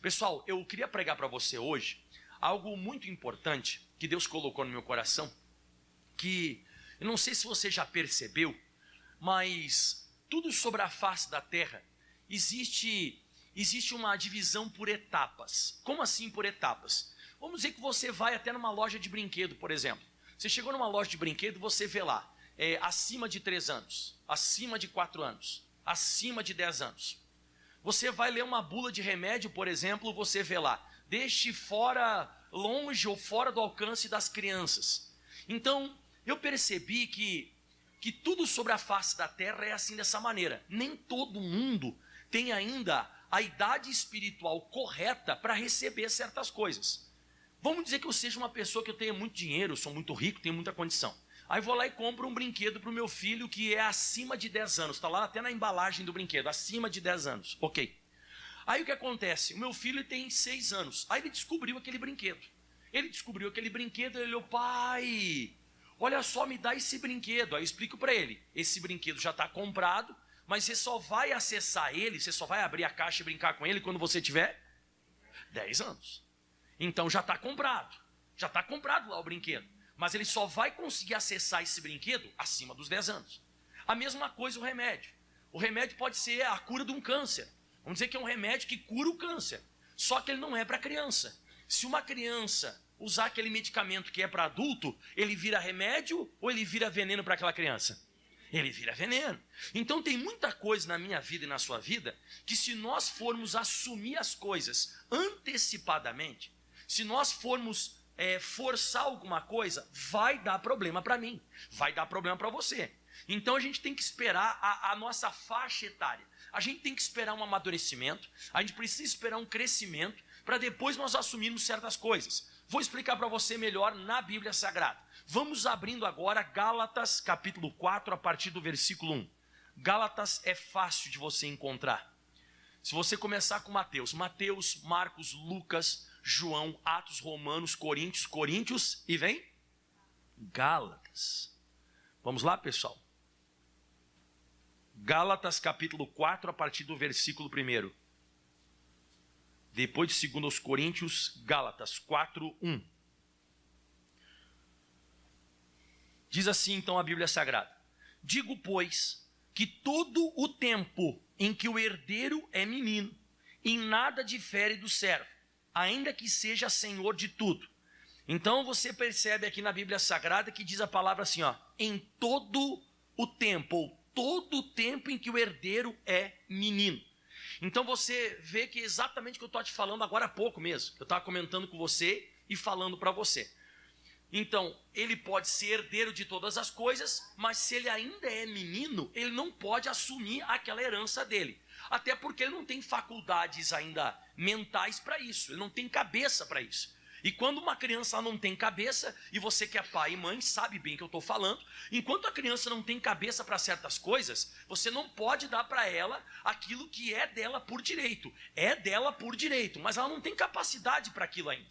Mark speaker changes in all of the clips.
Speaker 1: Pessoal, eu queria pregar para você hoje algo muito importante que Deus colocou no meu coração, que eu não sei se você já percebeu, mas tudo sobre a face da terra existe uma divisão por etapas. Como assim por etapas? Vamos dizer que você vai até numa loja de brinquedo, por exemplo. Você chegou numa loja de brinquedo, você vê lá, acima de 3 anos, acima de 4 anos, acima de 10 anos. Você vai ler uma bula de remédio, por exemplo, você vê lá, deixe fora, longe ou fora do alcance das crianças. Então, eu percebi que tudo sobre a face da terra é assim dessa maneira. Nem todo mundo tem ainda a idade espiritual correta para receber certas coisas. Vamos dizer que eu seja uma pessoa que eu tenha muito dinheiro, eu sou muito rico, tenho muita condição. Aí vou lá e compro um brinquedo para o meu filho que é acima de 10 anos. Está lá até na embalagem do brinquedo, acima de 10 anos. Ok. Aí o que acontece? O meu filho tem 6 anos. Aí ele descobriu aquele brinquedo. Ele olhou, pai, olha só, me dá esse brinquedo. Aí eu explico para ele, esse brinquedo já está comprado, mas você só vai acessar ele, você só vai abrir a caixa e brincar com ele quando você tiver 10 anos. Então já está comprado lá o brinquedo. Mas ele só vai conseguir acessar esse brinquedo acima dos 10 anos. A mesma coisa o remédio. O remédio pode ser a cura de um câncer. Vamos dizer que é um remédio que cura o câncer. Só que ele não é para criança. Se uma criança usar aquele medicamento que é para adulto, ele vira remédio ou ele vira veneno para aquela criança? Ele vira veneno. Então tem muita coisa na minha vida e na sua vida que, se nós formos assumir as coisas antecipadamente, se nós formos forçar alguma coisa, vai dar problema para mim, vai dar problema para você. Então a gente tem que esperar a nossa faixa etária, a gente tem que esperar um amadurecimento, a gente precisa esperar um crescimento para depois nós assumirmos certas coisas. Vou explicar para você melhor na Bíblia Sagrada. Vamos abrindo agora Gálatas capítulo 4 a partir do versículo 1. Gálatas é fácil de você encontrar. Se você começar com Mateus, Marcos, Lucas, João, Atos, Romanos, Coríntios e vem Gálatas. Vamos lá, pessoal? Gálatas capítulo 4 a partir do versículo 1. Depois de 2 Coríntios, Gálatas 4, 1. Diz assim então a Bíblia Sagrada: digo, pois, que todo o tempo em que o herdeiro é menino, em nada difere do servo, ainda que seja senhor de tudo. Então você percebe aqui na Bíblia Sagrada que diz a palavra assim, ó, em todo o tempo, ou todo o tempo em que o herdeiro é menino. Então você vê que é exatamente o que eu estou te falando agora há pouco mesmo, que eu estava comentando com você e falando para você. Então, ele pode ser herdeiro de todas as coisas, mas se ele ainda é menino, ele não pode assumir aquela herança dele. Até porque ele não tem faculdades ainda mentais para isso, ele não tem cabeça para isso. E quando uma criança não tem cabeça, e você que é pai e mãe sabe bem o que eu estou falando, enquanto a criança não tem cabeça para certas coisas, você não pode dar para ela aquilo que é dela por direito. É dela por direito, mas ela não tem capacidade para aquilo ainda.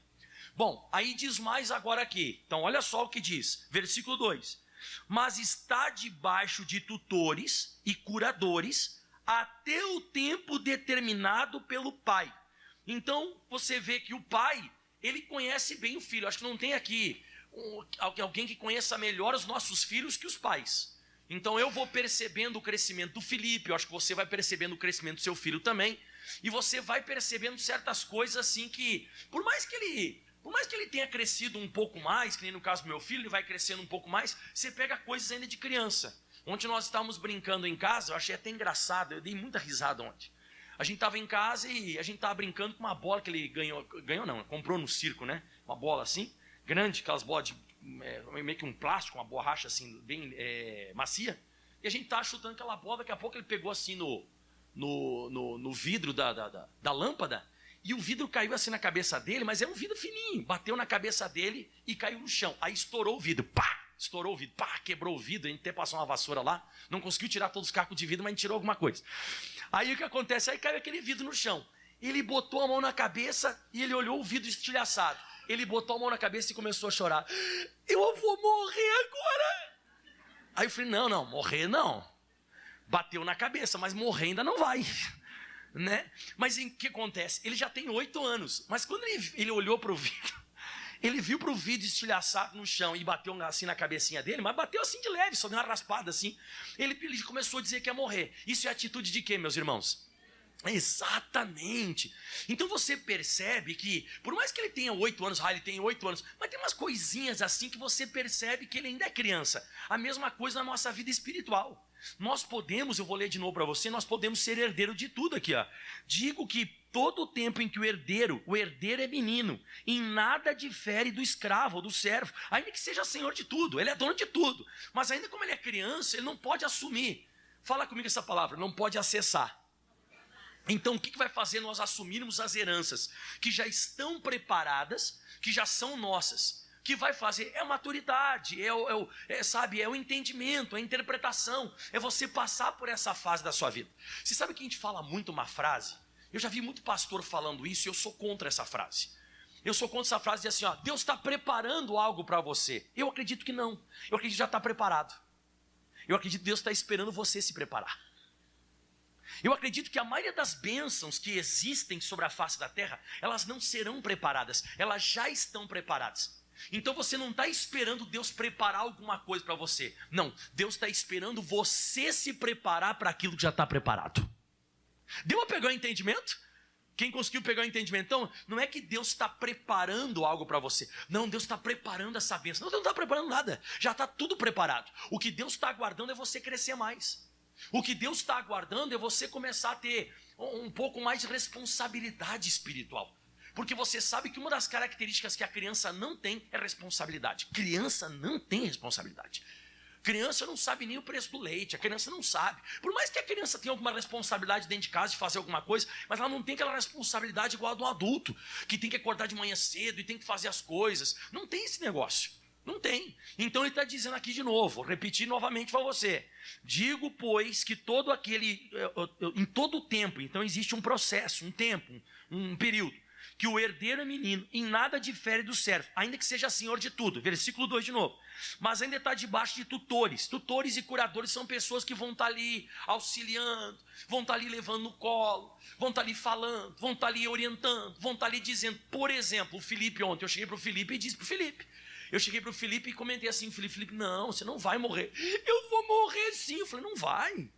Speaker 1: Bom, aí diz mais agora aqui. Então olha só o que diz, versículo 2. Mas está debaixo de tutores e curadores até o tempo determinado pelo pai. Então você vê que o pai, ele conhece bem o filho. Acho que não tem aqui alguém que conheça melhor os nossos filhos que os pais. Então eu vou percebendo o crescimento do Felipe, eu acho que você vai percebendo o crescimento do seu filho também, e você vai percebendo certas coisas assim que, por mais que ele tenha crescido um pouco mais, que nem no caso do meu filho, ele vai crescendo um pouco mais, você pega coisas ainda de criança. Ontem nós estávamos brincando em casa, eu achei até engraçado, eu dei muita risada ontem. A gente estava em casa e a gente estava brincando com uma bola que ele ganhou não, comprou no circo, né? Uma bola assim, grande, aquelas bolas de meio que um plástico, uma borracha assim, bem macia. E a gente estava chutando aquela bola, daqui a pouco ele pegou assim no vidro da lâmpada, e o vidro caiu assim na cabeça dele, mas é um vidro fininho, bateu na cabeça dele e caiu no chão. Aí estourou o vidro, pá! Estourou o vidro, pá, quebrou o vidro, a gente até passou uma vassoura lá, não conseguiu tirar todos os cacos de vidro, mas a gente tirou alguma coisa. Aí o que acontece? Aí caiu aquele vidro no chão. Ele botou a mão na cabeça e ele olhou o vidro estilhaçado. Ele botou a mão na cabeça e começou a chorar. Eu vou morrer agora! Aí eu falei, não, morrer não. Bateu na cabeça, mas morrer ainda não vai. né? Mas o que acontece? Ele já tem 8 anos, mas quando ele olhou para o vidro, ele viu para o vidro estilhaçado no chão e bateu assim na cabecinha dele, mas bateu assim de leve, só deu uma raspada assim. Ele começou a dizer que ia morrer. Isso é atitude de quê, meus irmãos? Exatamente. Então você percebe que, por mais que ele tenha 8 anos, ele tem 8 anos, mas tem umas coisinhas assim que você percebe que ele ainda é criança. A mesma coisa na nossa vida espiritual. Nós podemos, eu vou ler de novo para você, nós podemos ser herdeiro de tudo aqui, ó. Digo que todo o tempo em que o herdeiro é menino, em nada difere do escravo ou do servo, ainda que seja senhor de tudo, ele é dono de tudo, mas ainda como ele é criança, ele não pode assumir. Fala comigo essa palavra, não pode acessar. Então o que vai fazer nós assumirmos as heranças que já estão preparadas, que já são nossas? O que vai fazer é a maturidade, é o entendimento, é a interpretação, é você passar por essa fase da sua vida. Você sabe que a gente fala muito uma frase? Eu já vi muito pastor falando isso e eu sou contra essa frase. Eu sou contra essa frase de assim, ó, Deus está preparando algo para você. Eu acredito que não, eu acredito que já está preparado. Eu acredito que Deus está esperando você se preparar. Eu acredito que a maioria das bênçãos que existem sobre a face da terra, elas não serão preparadas, elas já estão preparadas. Então você não está esperando Deus preparar alguma coisa para você. Não, Deus está esperando você se preparar para aquilo que já está preparado. Deu para pegar o entendimento? Quem conseguiu pegar o entendimento? Então, não é que Deus está preparando algo para você. Não, Deus está preparando essa bênção. Não, Deus não está preparando nada. Já está tudo preparado. O que Deus está aguardando é você crescer mais. O que Deus está aguardando é você começar a ter um pouco mais de responsabilidade espiritual. Porque você sabe que uma das características que a criança não tem é responsabilidade. Criança não tem responsabilidade. Criança não sabe nem o preço do leite, a criança não sabe. Por mais que a criança tenha alguma responsabilidade dentro de casa de fazer alguma coisa, mas ela não tem aquela responsabilidade igual a do adulto, que tem que acordar de manhã cedo e tem que fazer as coisas. Não tem esse negócio. Não tem. Então ele está dizendo aqui de novo, vou repetir novamente para você. Digo, pois, que todo aquele, em todo o tempo, então existe um processo, um tempo, um período, que o herdeiro é menino, em nada difere do servo, ainda que seja senhor de tudo. Versículo 2 de novo. Mas ainda está debaixo de tutores. Tutores e curadores são pessoas que vão estar ali auxiliando, vão estar ali levando no colo, vão estar ali falando, vão estar ali orientando, vão estar ali dizendo. Por exemplo, o Felipe ontem, eu cheguei para o Felipe e disse para o Felipe. Eu cheguei para o Felipe e comentei assim, Felipe, não, você não vai morrer. Eu vou morrer sim. Eu falei, não vai.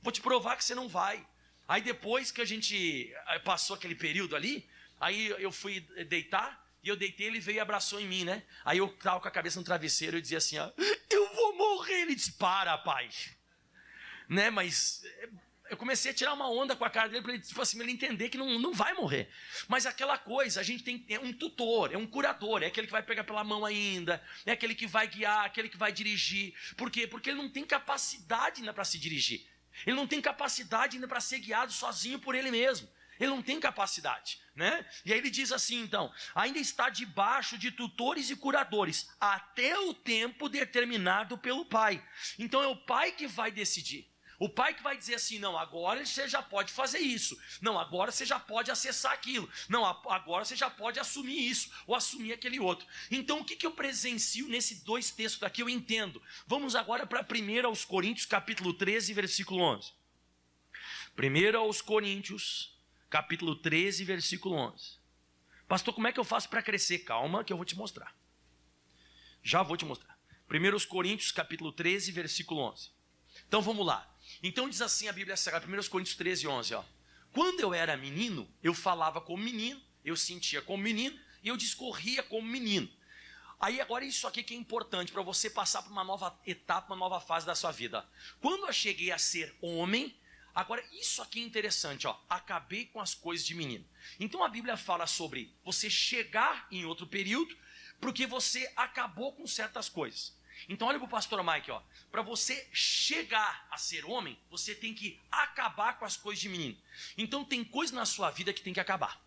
Speaker 1: Vou te provar que você não vai. Aí depois que a gente passou aquele período ali, aí eu fui deitar, e eu deitei, ele veio e abraçou em mim, né? Aí eu estava com a cabeça no travesseiro e dizia assim, ó, eu vou morrer. Ele disse, para, pai. Né, mas eu comecei a tirar uma onda com a cara dele, para ele, tipo assim, ele entender que não vai morrer. Mas aquela coisa, a gente tem um tutor, é um curador, é aquele que vai pegar pela mão ainda, é aquele que vai guiar, aquele que vai dirigir. Por quê? Porque ele não tem capacidade ainda para se dirigir. Ele não tem capacidade ainda para ser guiado sozinho por ele mesmo. Ele não tem capacidade, né? E aí ele diz assim, então, ainda está debaixo de tutores e curadores, até o tempo determinado pelo pai. Então é o pai que vai decidir. O pai que vai dizer assim, não, agora você já pode fazer isso. Não, agora você já pode acessar aquilo. Não, agora você já pode assumir isso, ou assumir aquele outro. Então o que eu presencio nesses 2 textos daqui, eu entendo. Vamos agora para 1 aos Coríntios, capítulo 13, versículo 11. 1 aos Coríntios, capítulo 13, versículo 11. Pastor, como é que eu faço para crescer? Calma que eu vou te mostrar. Já vou te mostrar. 1 aos Coríntios, capítulo 13, versículo 11. Então vamos lá. Então diz assim a Bíblia Sagrada, 1 Coríntios 13, 11. Ó. Quando eu era menino, eu falava como menino, eu sentia como menino e eu discorria como menino. Aí agora isso aqui que é importante para você passar por uma nova etapa, uma nova fase da sua vida. Quando eu cheguei a ser homem, agora isso aqui é interessante, ó, acabei com as coisas de menino. Então a Bíblia fala sobre você chegar em outro período, porque você acabou com certas coisas. Então olha para o pastor Mike, ó. Para você chegar a ser homem, você tem que acabar com as coisas de menino. Então tem coisas na sua vida que tem que acabar.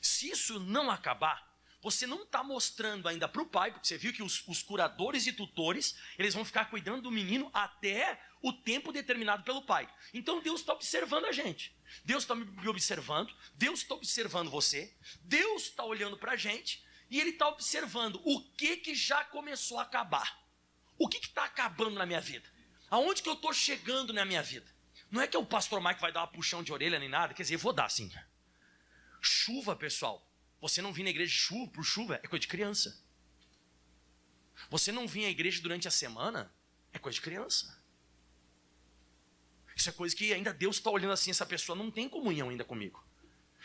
Speaker 1: Se isso não acabar, você não está mostrando ainda para o pai, porque você viu que os curadores e tutores, eles vão ficar cuidando do menino até o tempo determinado pelo pai. Então Deus está observando a gente. Deus está me observando, Deus está observando você, Deus está olhando para a gente, e ele está observando o que já começou a acabar. O que está acabando na minha vida? Aonde que eu estou chegando na minha vida? Não é que é o pastor Mike vai dar uma puxão de orelha nem nada. Quer dizer, eu vou dar sim. Chuva, pessoal. Você não vir na igreja por chuva é coisa de criança. Você não vir à igreja durante a semana é coisa de criança. Isso é coisa que ainda Deus está olhando assim, essa pessoa não tem comunhão ainda comigo.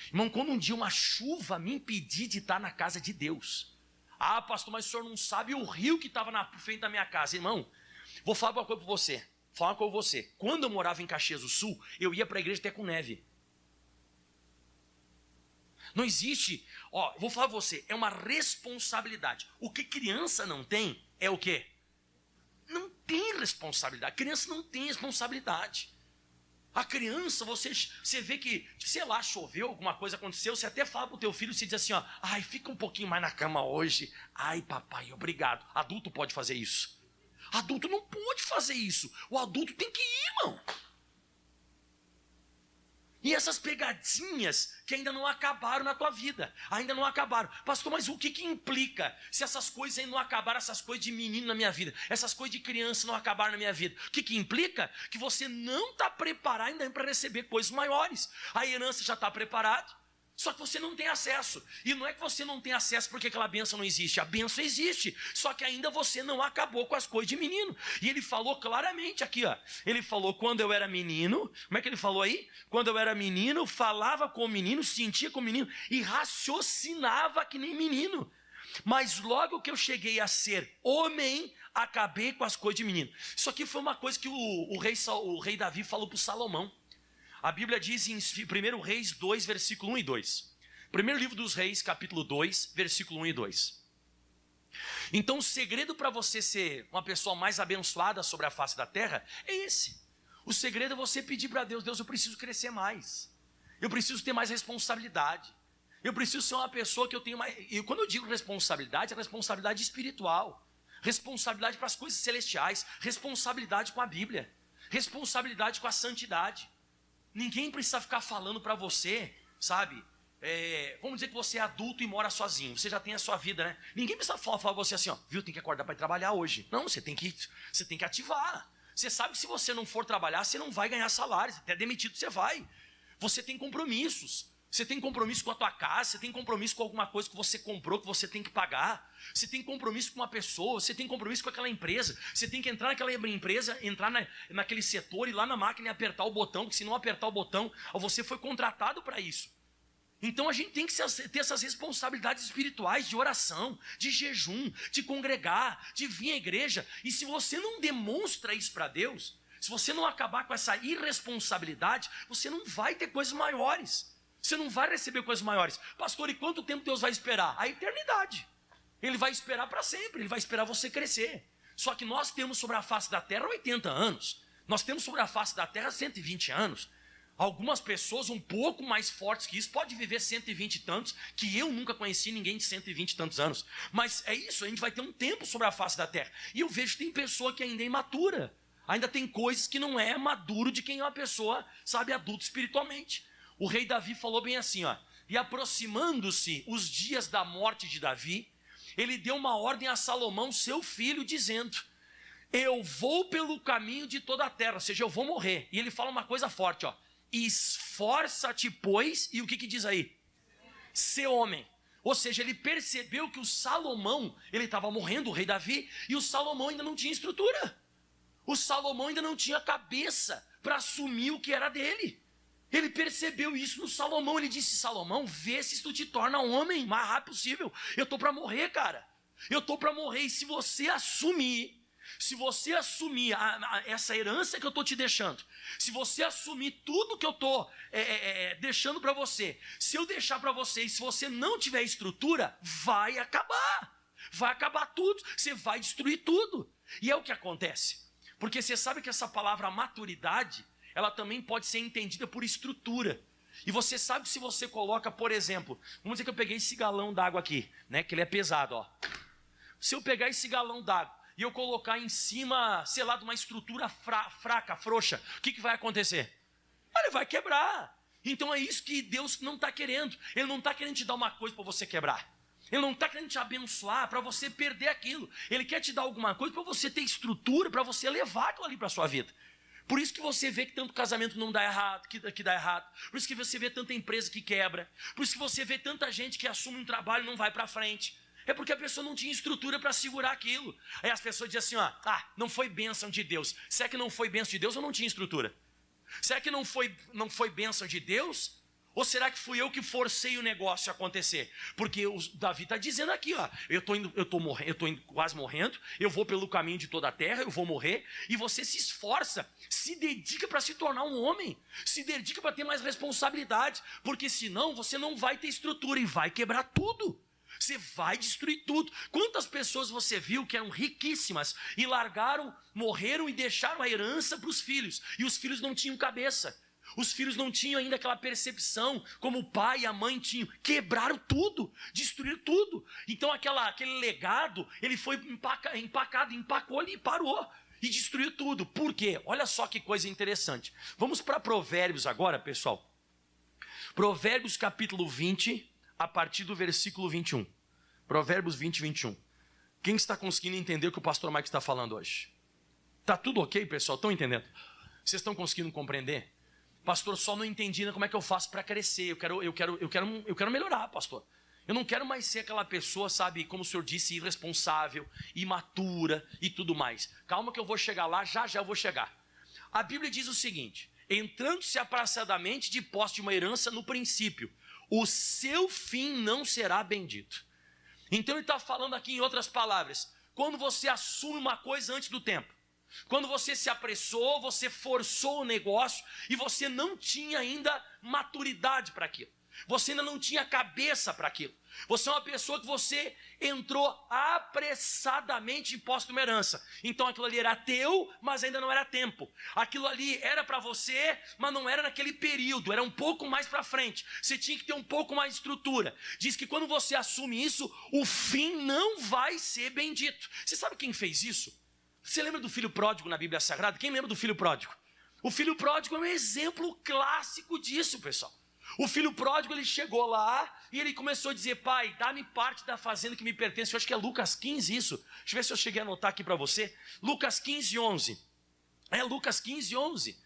Speaker 1: Irmão, quando um dia uma chuva me impedir de estar na casa de Deus. Ah, pastor, mas o senhor não sabe o rio que estava na frente da minha casa. Irmão, vou falar uma coisa para você. Falar com você. Quando eu morava em Caxias do Sul, eu ia para a igreja até com neve. Não existe, vou falar pra você, é uma responsabilidade. O que criança não tem é o quê? Não tem responsabilidade. A criança não tem responsabilidade. A criança, você vê que, sei lá, choveu, alguma coisa aconteceu, você até fala pro teu filho, você diz assim, ai, fica um pouquinho mais na cama hoje. Ai, papai, obrigado. Adulto pode fazer isso. Adulto não pode fazer isso. O adulto tem que ir, irmão. E essas pegadinhas que ainda não acabaram na tua vida, ainda não acabaram. Pastor, mas o que implica se essas coisas ainda não acabaram, essas coisas de menino na minha vida, essas coisas de criança não acabaram na minha vida? O que implica? Que você não está preparado ainda para receber coisas maiores. A herança já está preparada. Só que você não tem acesso. E não é que você não tem acesso porque aquela bênção não existe. A bênção existe. Só que ainda você não acabou com as coisas de menino. E ele falou claramente aqui, Ele falou, quando eu era menino. Como é que ele falou aí? Quando eu era menino, falava com o menino, sentia com o menino e raciocinava que nem menino. Mas logo que eu cheguei a ser homem, acabei com as coisas de menino. Isso aqui foi uma coisa que o rei Davi falou para o Salomão. A Bíblia diz em 1 Reis 2, versículo 1 e 2. Primeiro livro dos Reis, capítulo 2, versículo 1 e 2. Então o segredo para você ser uma pessoa mais abençoada sobre a face da terra é esse. O segredo é você pedir para Deus, Deus, eu preciso crescer mais. Eu preciso ter mais responsabilidade. Eu preciso ser uma pessoa que eu tenho mais... E quando eu digo responsabilidade, é responsabilidade espiritual. Responsabilidade para as coisas celestiais. Responsabilidade com a Bíblia. Responsabilidade com a santidade. Ninguém precisa ficar falando para você, sabe? Vamos dizer que você é adulto e mora sozinho. Você já tem a sua vida, né? Ninguém precisa falar para você assim, viu, tem que acordar para ir trabalhar hoje. Não, você tem que ativar. Você sabe que se você não for trabalhar, você não vai ganhar salário. Até demitido você vai. Você tem compromissos. Você tem compromisso com a tua casa, você tem compromisso com alguma coisa que você comprou, que você tem que pagar. Você tem compromisso com uma pessoa, você tem compromisso com aquela empresa. Você tem que entrar naquela empresa, entrar naquele setor, ir lá na máquina e apertar o botão, porque se não apertar o botão, você foi contratado para isso. Então a gente tem que ter essas responsabilidades espirituais de oração, de jejum, de congregar, de vir à igreja. E se você não demonstra isso para Deus, se você não acabar com essa irresponsabilidade, você não vai ter coisas maiores. Você não vai receber coisas maiores. Pastor, e quanto tempo Deus vai esperar? A eternidade. Ele vai esperar para sempre, ele vai esperar você crescer. Só que nós temos sobre a face da terra 80 anos. Nós temos sobre a face da terra 120 anos. Algumas pessoas um pouco mais fortes que isso podem viver 120 e tantos, que eu nunca conheci ninguém de 120 e tantos anos. Mas é isso, a gente vai ter um tempo sobre a face da terra. E eu vejo que tem pessoa que ainda é imatura. Ainda tem coisas que não é maduro de quem é uma pessoa, sabe, adulta espiritualmente. O rei Davi falou bem assim, e aproximando-se os dias da morte de Davi, ele deu uma ordem a Salomão, seu filho, dizendo, eu vou pelo caminho de toda a terra, ou seja, eu vou morrer. E ele fala uma coisa forte, esforça-te, pois, e o que diz aí? Ser homem. Ou seja, ele percebeu que o Salomão, ele estava morrendo, o rei Davi, e o Salomão ainda não tinha estrutura. O Salomão ainda não tinha cabeça para assumir o que era dele. Ele percebeu isso no Salomão, ele disse, Salomão, vê se tu te torna um homem o mais rápido possível. Eu estou para morrer, cara. Eu estou para morrer, e se você assumir essa herança que eu estou te deixando, se você assumir tudo que eu estou deixando para você, se eu deixar para você, e se você não tiver estrutura, vai acabar tudo, você vai destruir tudo. E é o que acontece, porque você sabe que essa palavra maturidade, ela também pode ser entendida por estrutura. E você sabe que se você coloca, por exemplo, vamos dizer que eu peguei esse galão d'água aqui, né, que ele é pesado, se eu pegar esse galão d'água e eu colocar em cima, sei lá, de uma estrutura fraca, frouxa, o que vai acontecer? Ele vai quebrar. Então é isso que Deus não está querendo. Ele não está querendo te dar uma coisa para você quebrar. Ele não está querendo te abençoar para você perder aquilo. Ele quer te dar alguma coisa para você ter estrutura, para você levar aquilo ali para a sua vida. Por isso que você vê que tanto casamento não dá errado, que dá errado. Por isso que você vê tanta empresa que quebra. Por isso que você vê tanta gente que assume um trabalho e não vai para frente. É porque a pessoa não tinha estrutura para segurar aquilo. Aí as pessoas dizem assim, não foi bênção de Deus. Será que não foi bênção de Deus ou não tinha estrutura? Será que não foi bênção de Deus? Ou será que fui eu que forcei o negócio a acontecer? Porque o Davi está dizendo aqui, eu estou quase morrendo, eu vou pelo caminho de toda a terra, eu vou morrer, e você se esforça, se dedica para se tornar um homem, se dedica para ter mais responsabilidade, porque senão você não vai ter estrutura e vai quebrar tudo. Você vai destruir tudo. Quantas pessoas você viu que eram riquíssimas e largaram, morreram e deixaram a herança para os filhos, e os filhos não tinham cabeça. Os filhos não tinham ainda aquela percepção como o pai e a mãe tinham. Quebraram tudo, destruíram tudo. Então aquele legado, ele foi empacou ali e parou. E destruiu tudo. Por quê? Olha só que coisa interessante. Vamos para Provérbios agora, pessoal. Provérbios capítulo 20, a partir do versículo 21. Provérbios 20, 21. Quem está conseguindo entender o que o pastor Mike está falando hoje? Está tudo ok, pessoal? Estão entendendo? Vocês estão conseguindo compreender? Pastor, só não entendi como é que eu faço para crescer. Eu quero melhorar, pastor. Eu não quero mais ser aquela pessoa, sabe, como o senhor disse, irresponsável, imatura e tudo mais. Calma que eu vou chegar lá, já eu vou chegar. A Bíblia diz o seguinte: entrando-se apressadamente de posse de uma herança no princípio, o seu fim não será bendito. Então ele está falando aqui em outras palavras, quando você assume uma coisa antes do tempo, quando você se apressou, você forçou o negócio e você não tinha ainda maturidade para aquilo. Você ainda não tinha cabeça para aquilo. Você é uma pessoa que você entrou apressadamente em posse de uma herança. Então aquilo ali era teu, mas ainda não era tempo. Aquilo ali era para você, mas não era naquele período, era um pouco mais para frente. Você tinha que ter um pouco mais de estrutura. Diz que quando você assume isso, o fim não vai ser bendito. Você sabe quem fez isso? Você lembra do filho pródigo na Bíblia Sagrada? Quem lembra do filho pródigo? O filho pródigo é um exemplo clássico disso, pessoal. O filho pródigo, ele chegou lá e ele começou a dizer: pai, dá-me parte da fazenda que me pertence. Eu acho que é Lucas 15 isso. Deixa eu ver se eu cheguei a anotar aqui para você. Lucas 15, 11. É Lucas 15, 11.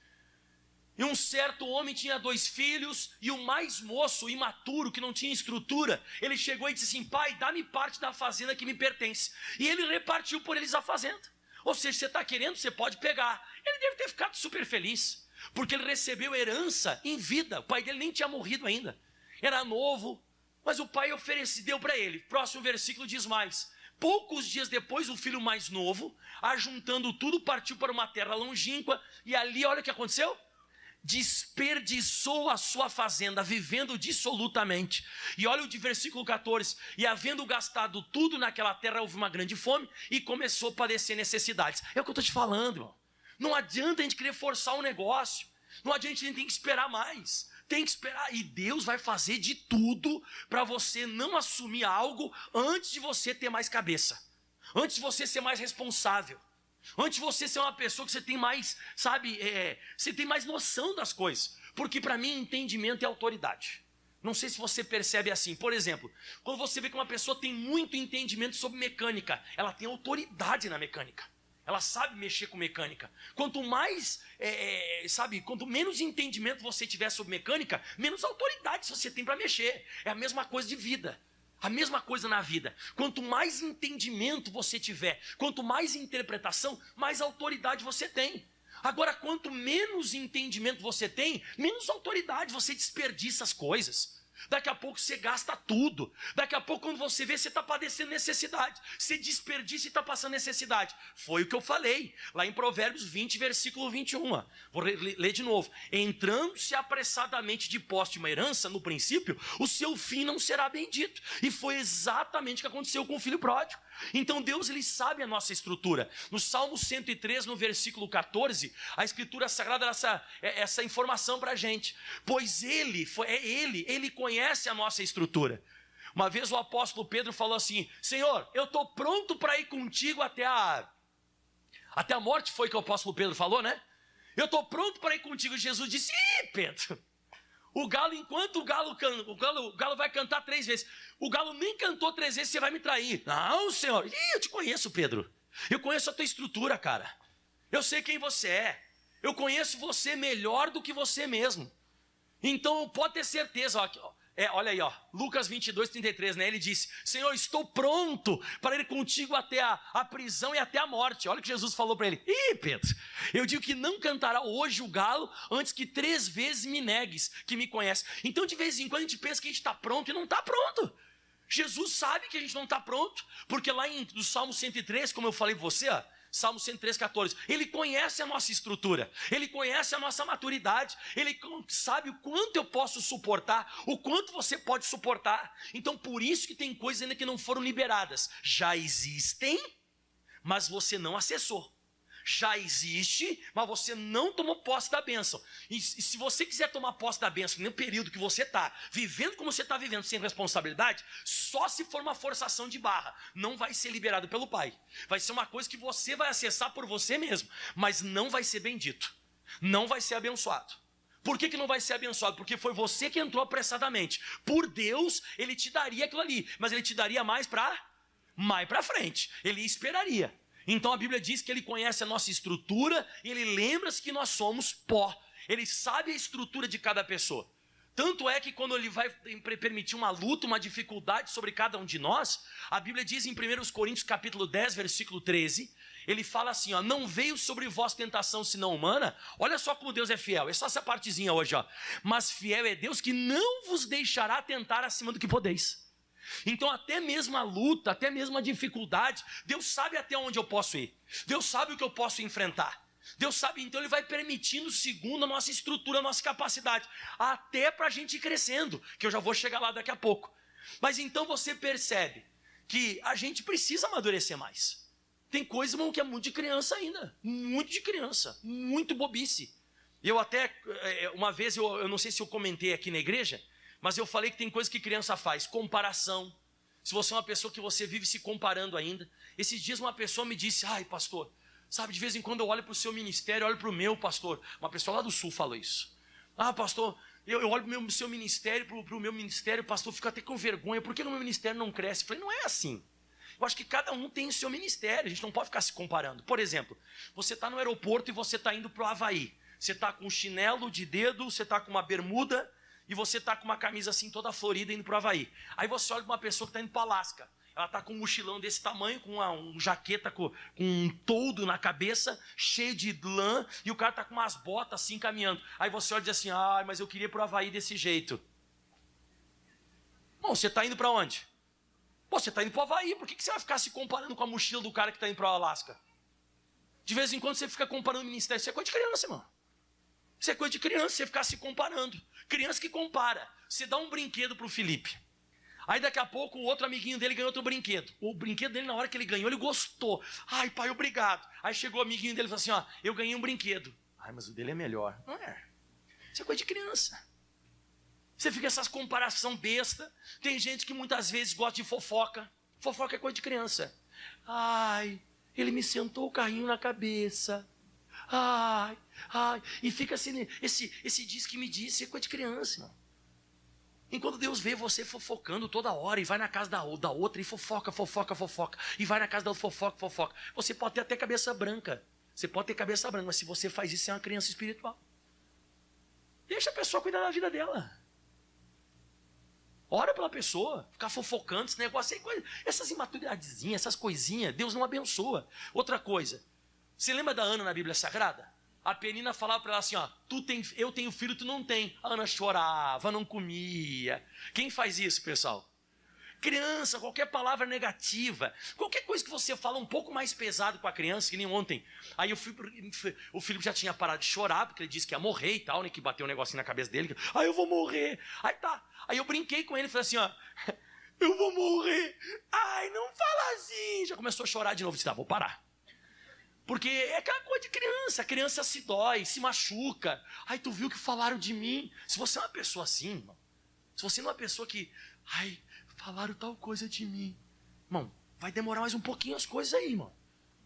Speaker 1: E um certo homem tinha 2 filhos, e o mais moço, imaturo, que não tinha estrutura, ele chegou e disse assim: pai, dá-me parte da fazenda que me pertence. E ele repartiu por eles a fazenda. Ou seja, você está querendo, você pode pegar. Ele deve ter ficado super feliz, porque ele recebeu herança em vida. O pai dele nem tinha morrido ainda, era novo, mas o pai deu para ele. Próximo versículo diz mais: poucos dias depois, o filho mais novo, ajuntando tudo, partiu para uma terra longínqua, e ali, olha o que aconteceu: desperdiçou a sua fazenda, vivendo dissolutamente. E olha o de versículo 14: e havendo gastado tudo naquela terra, houve uma grande fome, e começou a padecer necessidades. É o que eu estou te falando, irmão. Não adianta a gente querer forçar o negócio, não adianta, a gente tem que esperar mais, tem que esperar, e Deus vai fazer de tudo para você não assumir algo antes de você ter mais cabeça, antes de você ser mais responsável, antes de você ser uma pessoa que você tem mais, sabe, você tem mais noção das coisas. Porque para mim entendimento é autoridade. Não sei se você percebe assim. Por exemplo, quando você vê que uma pessoa tem muito entendimento sobre mecânica, ela tem autoridade na mecânica, ela sabe mexer com mecânica. Quanto mais, quanto menos entendimento você tiver sobre mecânica, menos autoridade você tem para mexer. É a mesma coisa de vida. A mesma coisa na vida. Quanto mais entendimento você tiver, quanto mais interpretação, mais autoridade você tem. Agora, quanto menos entendimento você tem, menos autoridade, você desperdiça as coisas. Daqui a pouco você gasta tudo. Daqui a pouco, quando você vê, você está padecendo necessidade. Você desperdiça e está passando necessidade. Foi o que eu falei lá em Provérbios 20, versículo 21. Vou ler de novo. Entrando-se apressadamente de posse de uma herança, no princípio, o seu fim não será bendito. E foi exatamente o que aconteceu com o filho pródigo. Então Deus, ele sabe a nossa estrutura. No Salmo 103, no versículo 14, a Escritura Sagrada dá essa informação para a gente. Pois Ele conhece a nossa estrutura. Uma vez o apóstolo Pedro falou assim: Senhor, eu estou pronto para ir contigo até a morte. Foi que o apóstolo Pedro falou, né? Eu estou pronto para ir contigo. Jesus disse: ih, Pedro, enquanto o galo vai cantar 3 vezes. O galo nem cantou 3 vezes, você vai me trair. Não, Senhor. Eu te conheço, Pedro. Eu conheço a tua estrutura, cara. Eu sei quem você é. Eu conheço você melhor do que você mesmo. Então pode ter certeza, ó, olha aí, ó, Lucas 22:33, né? Ele disse: Senhor, estou pronto para ir contigo até a prisão e até a morte. Olha o que Jesus falou para ele: Ih, Pedro, eu digo que não cantará hoje o galo antes que 3 vezes me negues que me conhece. Então de vez em quando a gente pensa que a gente está pronto e não está pronto. Jesus sabe que a gente não está pronto, porque lá no Salmo 103, como eu falei para você, ó, Salmo 103:14, ele conhece a nossa estrutura, ele conhece a nossa maturidade, ele sabe o quanto eu posso suportar, o quanto você pode suportar. Então por isso que tem coisas ainda que não foram liberadas, já existem, mas você não acessou. Já existe, mas você não tomou posse da bênção. E se você quiser tomar posse da bênção no período que você está vivendo como você está vivendo, sem responsabilidade, só se for uma forçação de barra. Não vai ser liberado pelo Pai. Vai ser uma coisa que você vai acessar por você mesmo, mas não vai ser bendito. Não vai ser abençoado. Por que não vai ser abençoado? Porque foi você que entrou apressadamente. Por Deus, Ele te daria aquilo ali, mas Ele te daria mais para frente. Ele esperaria. Então a Bíblia diz que Ele conhece a nossa estrutura e Ele lembra-se que nós somos pó. Ele sabe a estrutura de cada pessoa. Tanto é que quando Ele vai permitir uma luta, uma dificuldade sobre cada um de nós, a Bíblia diz em 1 Coríntios capítulo 10, versículo 13, Ele fala assim, ó: não veio sobre vós tentação senão humana. Olha só como Deus é fiel, é só essa partezinha hoje, ó. Mas fiel é Deus que não vos deixará tentar acima do que podeis. Então até mesmo a luta, até mesmo a dificuldade, Deus sabe até onde eu posso ir. Deus sabe o que eu posso enfrentar. Deus sabe, então Ele vai permitindo segundo a nossa estrutura, a nossa capacidade, até para a gente ir crescendo, que eu já vou chegar lá daqui a pouco. Mas então você percebe que a gente precisa amadurecer mais. Tem coisa, irmão, que é muito de criança ainda, muito de criança, muito bobice. Eu até, uma vez, eu não sei se eu comentei aqui na igreja, mas eu falei que tem coisa que criança faz, comparação. Se você é uma pessoa que você vive se comparando ainda. Esses dias uma pessoa me disse: ai, pastor, sabe, de vez em quando eu olho para o seu ministério, olho para o meu, pastor. Uma pessoa lá do sul falou isso. Ah, pastor, eu olho para o seu ministério, para o meu ministério, pastor, fico até com vergonha. Por que o meu ministério não cresce? Eu falei: não é assim. Eu acho que cada um tem o seu ministério, a gente não pode ficar se comparando. Por exemplo, você está no aeroporto e você está indo para o Havaí. Você está com um chinelo de dedo, você está com uma bermuda, e você está com uma camisa assim toda florida indo para o Havaí. Aí você olha para uma pessoa que está indo para o Alasca. Ela está com um mochilão desse tamanho, com uma jaqueta com um toldo na cabeça, cheio de lã, e o cara está com umas botas assim caminhando. Aí você olha e diz assim: ah, mas eu queria ir para o Havaí desse jeito. Bom, você está indo para onde? Pô, você está indo para o Havaí, por que você vai ficar se comparando com a mochila do cara que está indo para o Alasca? De vez em quando você fica comparando o ministério. Isso é coisa de criança, irmão. Isso é coisa de criança, você ficar se comparando. Criança que compara. Você dá um brinquedo para o Felipe. Aí daqui a pouco o outro amiguinho dele ganhou outro brinquedo. O brinquedo dele, na hora que ele ganhou, ele gostou. Ai, pai, obrigado. Aí chegou o amiguinho dele e falou assim: ó, eu ganhei um brinquedo. Ai, mas o dele é melhor. Não é. Isso é coisa de criança. Você fica essas comparação besta. Tem gente que muitas vezes gosta de fofoca. Fofoca é coisa de criança. Ai, ele me sentou o carrinho na cabeça. Ai, e fica assim, esse diz que me disse, é coisa de criança, irmão. Enquanto Deus vê você fofocando toda hora, e vai na casa da outra, e fofoca, e vai na casa da outra, fofoca. Você pode ter até cabeça branca, mas se você faz isso, você é uma criança espiritual. Deixa a pessoa cuidar da vida dela. Ora pela pessoa, ficar fofocando, esse negócio, essas imaturidadezinhas, essas coisinhas, Deus não abençoa. Outra coisa, você lembra da Ana na Bíblia Sagrada? A Penina falava para ela assim, ó: eu tenho filho, tu não tem. A Ana chorava, não comia. Quem faz isso, pessoal? Criança, qualquer palavra negativa, qualquer coisa que você fala um pouco mais pesado com a criança, que nem ontem. Aí o Filipe já tinha parado de chorar, porque ele disse que ia morrer e tal, né? Que bateu um negocinho na cabeça dele. Eu vou morrer. Aí tá. Aí eu brinquei com ele e falei assim, ó: eu vou morrer. Ai, não fala assim. Já começou a chorar de novo. Eu disse: tá, vou parar. Porque é aquela coisa de criança. A criança se dói, se machuca. Ai, tu viu que falaram de mim? Se você é uma pessoa assim, irmão, se você não é uma pessoa que... ai, falaram tal coisa de mim. Irmão, vai demorar mais um pouquinho as coisas aí, irmão.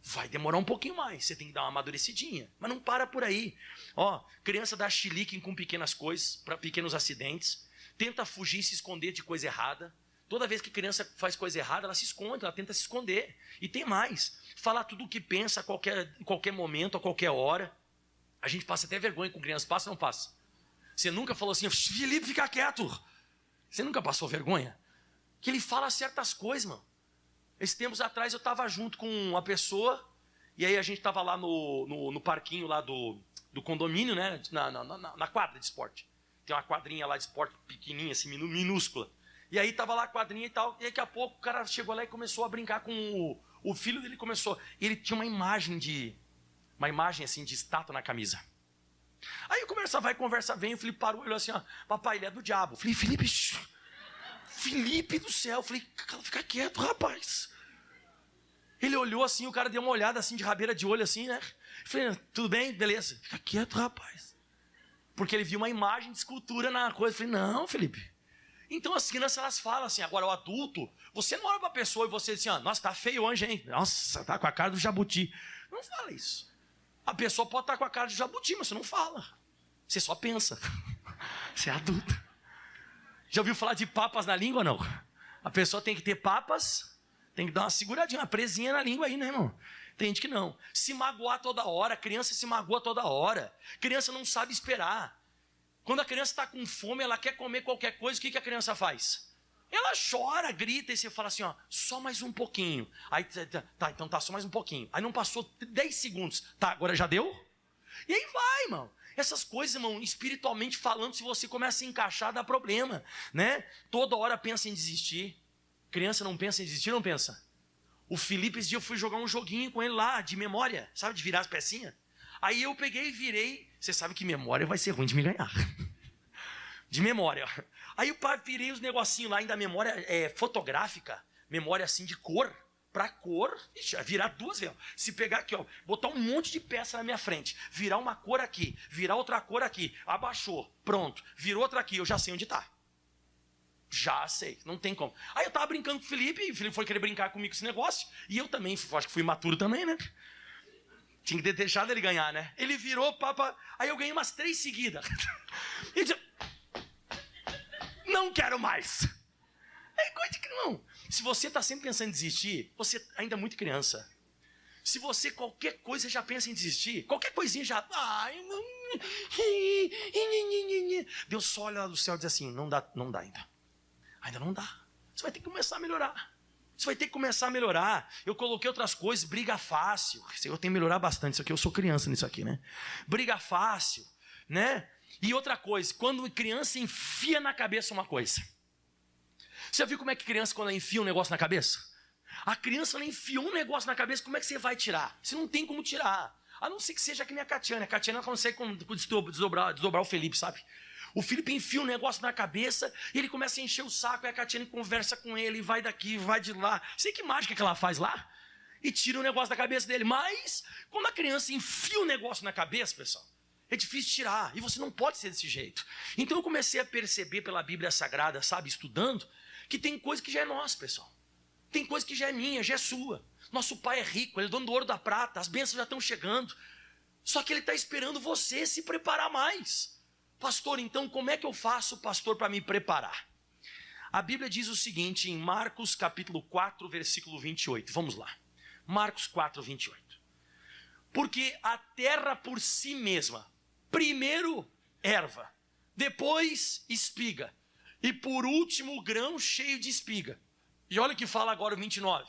Speaker 1: Vai demorar um pouquinho mais. Você tem que dar uma amadurecidinha. Mas não para por aí. Ó, criança dá chilique com pequenas coisas, para pequenos acidentes. Tenta fugir e se esconder de coisa errada. Toda vez que criança faz coisa errada, ela se esconde, ela tenta se esconder. E tem mais. Falar tudo o que pensa a qualquer momento, a qualquer hora. A gente passa até vergonha com criança, passa ou não passa? Você nunca falou assim, Felipe, fica quieto. Você nunca passou vergonha? Que ele fala certas coisas, mano. Esses tempos atrás eu estava junto com uma pessoa, e aí a gente estava lá no parquinho lá do condomínio, né? Na quadra de esporte. Tem uma quadrinha lá de esporte pequenininha, assim, minúscula. E aí tava lá a quadrinha e tal, e daqui a pouco o cara chegou lá e começou a brincar com o filho dele, ele tinha uma imagem assim de estátua na camisa. Aí conversa vai, conversa vem, o Felipe parou e olhou assim, ó, papai, ele é do diabo. Eu falei, Felipe do céu, eu falei, fica quieto, rapaz. Ele olhou assim, o cara deu uma olhada assim, de rabeira de olho assim, né? Eu falei, tudo bem? Beleza. Fica quieto, rapaz. Porque ele viu uma imagem de escultura na coisa. Eu falei, não, Felipe. Então as crianças, elas falam assim, agora o adulto, você não olha pra pessoa e você diz assim, ó, nossa, tá feio hoje, hein? Nossa, tá com a cara do jabuti. Não fala isso. A pessoa pode estar com a cara do jabuti, mas você não fala. Você só pensa. Você é adulto. Já ouviu falar de papas na língua ou não? A pessoa tem que ter papas, tem que dar uma seguradinha, uma presinha na língua aí, né, irmão? Tem gente que não. Se magoar toda hora, criança se magoa toda hora. Criança não sabe esperar. Quando a criança está com fome, ela quer comer qualquer coisa, o que a criança faz? Ela chora, grita, e você fala assim, ó, só mais um pouquinho. Aí, tá, então tá, só mais um pouquinho. Aí não passou 10 segundos. Tá, agora já deu? E aí vai, irmão. Essas coisas, irmão, espiritualmente falando, se você começa a encaixar, dá problema, né? Toda hora pensa em desistir. Criança não pensa em desistir, não pensa? O Felipe, esse dia eu fui jogar um joguinho com ele lá, de memória, sabe, de virar as pecinhas. Aí eu peguei e virei. Você sabe que memória vai ser ruim de me ganhar. De memória. Aí eu virei os negocinhos lá, ainda memória fotográfica, memória assim de cor, pra cor, virar duas vezes. Se pegar aqui, ó, botar um monte de peça na minha frente, virar uma cor aqui, virar outra cor aqui, abaixou, pronto, virou outra aqui, eu já sei onde tá. Já sei, não tem como. Aí eu tava brincando com o Felipe, e o Felipe foi querer brincar comigo com esse negócio, e eu também, acho que fui maturo também, né? Tinha que ter deixado ele ganhar, né? Ele virou, papa, aí eu ganhei umas 3 seguidas. Ele disse, não quero mais. É coisa que não. Se você está sempre pensando em desistir, você ainda é muito criança. Se você, qualquer coisa, já pensa em desistir, qualquer coisinha já... Deus só olha lá do céu e diz assim, não dá ainda. Ainda não dá. Você vai ter que começar a melhorar. Você vai ter que começar a melhorar. Eu coloquei outras coisas, briga fácil. Eu tenho que melhorar bastante isso aqui, eu sou criança nisso aqui, né? Briga fácil, né? E outra coisa, quando criança enfia na cabeça uma coisa. Você já viu como é que criança, quando ela enfia um negócio na cabeça? A criança, ela enfiou um negócio na cabeça, como é que você vai tirar? Você não tem como tirar. A não ser que seja que nem a Catiana. A Catiana consegue desdobrar o Felipe, sabe? O Felipe enfia um negócio na cabeça e ele começa a encher o saco. E a Catiana conversa com ele, vai daqui, vai de lá. Sei que mágica que ela faz lá. E tira o negócio da cabeça dele. Mas, quando a criança enfia um negócio na cabeça, pessoal, é difícil tirar. E você não pode ser desse jeito. Então eu comecei a perceber pela Bíblia Sagrada, sabe, estudando, que tem coisa que já é nossa, pessoal. Tem coisa que já é minha, já é sua. Nosso pai é rico, ele é dono do ouro da prata, as bênçãos já estão chegando. Só que ele está esperando você se preparar mais. Pastor, então como é que eu faço, pastor, para me preparar? A Bíblia diz o seguinte em Marcos capítulo 4, versículo 28. Vamos lá. Marcos 4, 28. Porque a terra por si mesma, primeiro erva, depois espiga, e por último grão cheio de espiga. E olha o que fala agora o 29.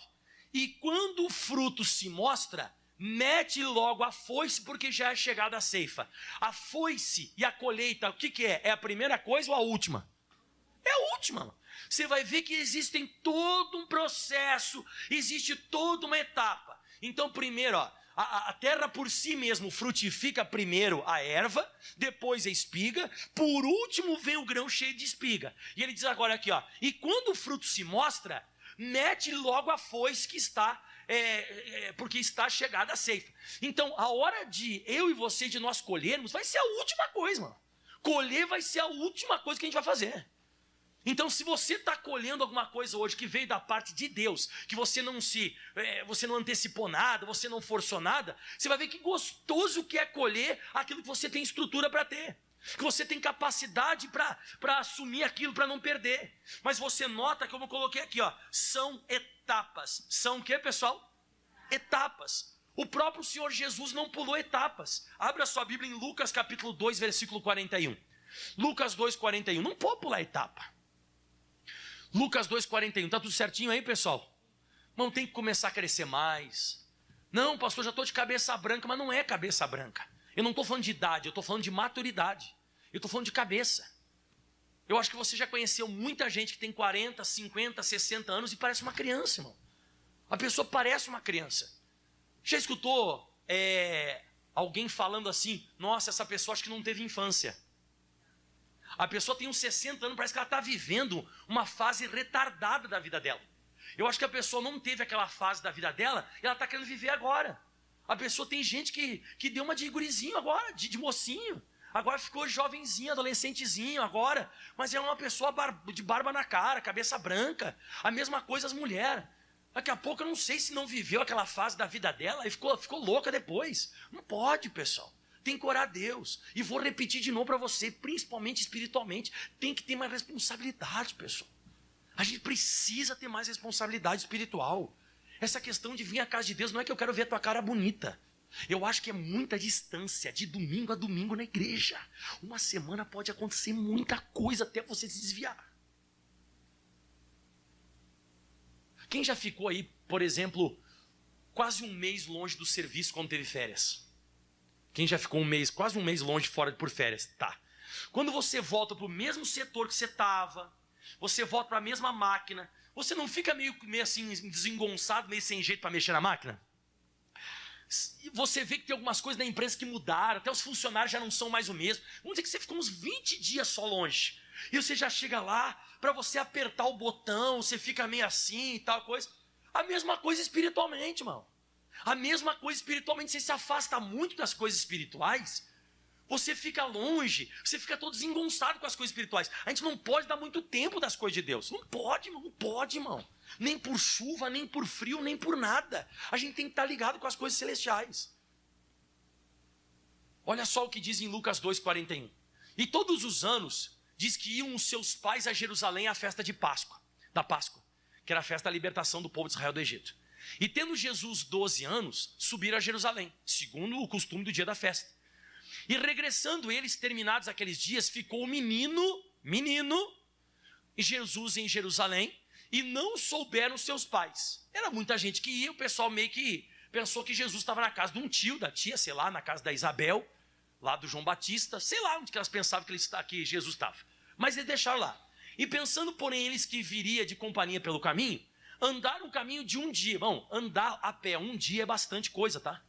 Speaker 1: E quando o fruto se mostra, mete logo a foice, porque já é chegada a ceifa. A foice e a colheita, o que é? É a primeira coisa ou a última? É a última. Você vai ver que existe todo um processo, existe toda uma etapa. Então, primeiro, ó, a terra por si mesmo frutifica primeiro a erva, depois a espiga, por último vem o grão cheio de espiga. E ele diz agora aqui, ó, e quando o fruto se mostra, mete logo a foice que está, porque está chegada a ceifa. Então, a hora de eu e você, de nós colhermos, vai ser a última coisa, mano. Colher vai ser a última coisa que a gente vai fazer. Então, se você está colhendo alguma coisa hoje que veio da parte de Deus, que você não antecipou nada, você não forçou nada, você vai ver que gostoso que é colher aquilo que você tem estrutura para ter, que você tem capacidade para assumir aquilo, para não perder. Mas você nota que eu coloquei aqui, ó, são etapas. São o que, pessoal? Etapas. O próprio Senhor Jesus não pulou etapas. Abra sua Bíblia em Lucas capítulo 2, versículo 41. Lucas 2, 41. Não pode pular etapa. Lucas 2, 41. Está tudo certinho aí, pessoal? Não tem que começar a crescer mais. Não, pastor, já estou de cabeça branca, mas não é cabeça branca. Eu não estou falando de idade, eu estou falando de maturidade. Eu estou falando de cabeça. Eu acho que você já conheceu muita gente que tem 40, 50, 60 anos e parece uma criança, irmão. A pessoa parece uma criança. Já escutou alguém falando assim, nossa, essa pessoa acho que não teve infância. A pessoa tem uns 60 anos, parece que ela está vivendo uma fase retardada da vida dela. Eu acho que a pessoa não teve aquela fase da vida dela e ela está querendo viver agora. A pessoa tem gente que deu uma de gurizinho agora, de mocinho. Agora ficou jovenzinho, adolescentezinho agora. Mas é uma pessoa de barba na cara, cabeça branca. A mesma coisa as mulheres. Daqui a pouco eu não sei se não viveu aquela fase da vida dela e ficou louca depois. Não pode, pessoal. Tem que orar a Deus. E vou repetir de novo para você, principalmente espiritualmente, tem que ter mais responsabilidade, pessoal. A gente precisa ter mais responsabilidade espiritual. Essa questão de vir à casa de Deus não é que eu quero ver a tua cara bonita. Eu acho que é muita distância de domingo a domingo na igreja. Uma semana pode acontecer muita coisa até você se desviar. Quem já ficou aí, por exemplo, quase um mês longe do serviço quando teve férias? Quem já ficou quase um mês longe fora por férias? Tá. Quando você volta para o mesmo setor que você estava, você volta para a mesma máquina, você não fica meio assim desengonçado, meio sem jeito para mexer na máquina? Você vê que tem algumas coisas na empresa que mudaram, até os funcionários já não são mais o mesmo. Vamos dizer que você ficou uns 20 dias só longe. E você já chega lá, para você apertar o botão, você fica meio assim e tal coisa. A mesma coisa espiritualmente, irmão. A mesma coisa espiritualmente. Você se afasta muito das coisas espirituais, você fica longe, você fica todo desengonçado com as coisas espirituais. A gente não pode dar muito tempo das coisas de Deus. Não pode, irmão. Não pode, irmão. Nem por chuva, nem por frio, nem por nada. A gente tem que estar ligado com as coisas celestiais. Olha só o que diz em Lucas 2,41. E todos os anos, diz que iam os seus pais a Jerusalém à festa de Páscoa, da Páscoa, que era a festa da libertação do povo de Israel do Egito. E tendo Jesus 12 anos, subiram a Jerusalém, segundo o costume do dia da festa. E regressando eles, terminados aqueles dias, ficou o menino, e Jesus em Jerusalém, e não souberam seus pais. Era muita gente que ia, o pessoal meio que pensou que Jesus estava na casa de um tio, da tia, sei lá, na casa da Isabel, lá do João Batista, sei lá onde que elas pensavam que Jesus estava. Mas eles deixaram lá. E pensando, porém, eles que viria de companhia pelo caminho, andaram o caminho de um dia. Bom, andar a pé um dia é bastante coisa, tá?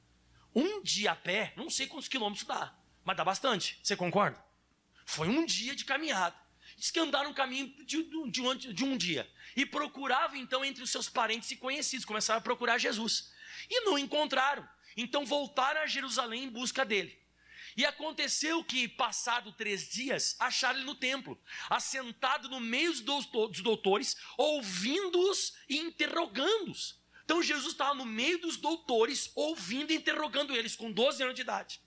Speaker 1: Um dia a pé, não sei quantos quilômetros dá, mas dá bastante, você concorda? Foi um dia de caminhada. Diz que andaram o caminho de um dia. E procuravam então entre os seus parentes e conhecidos, começaram a procurar Jesus. E não encontraram. Então voltaram a Jerusalém em busca dele. E aconteceu que, passado 3 dias, acharam ele no templo, assentado no meio dos doutores, ouvindo-os e interrogando-os. Então Jesus estava no meio dos doutores, ouvindo e interrogando eles, com 12 anos de idade.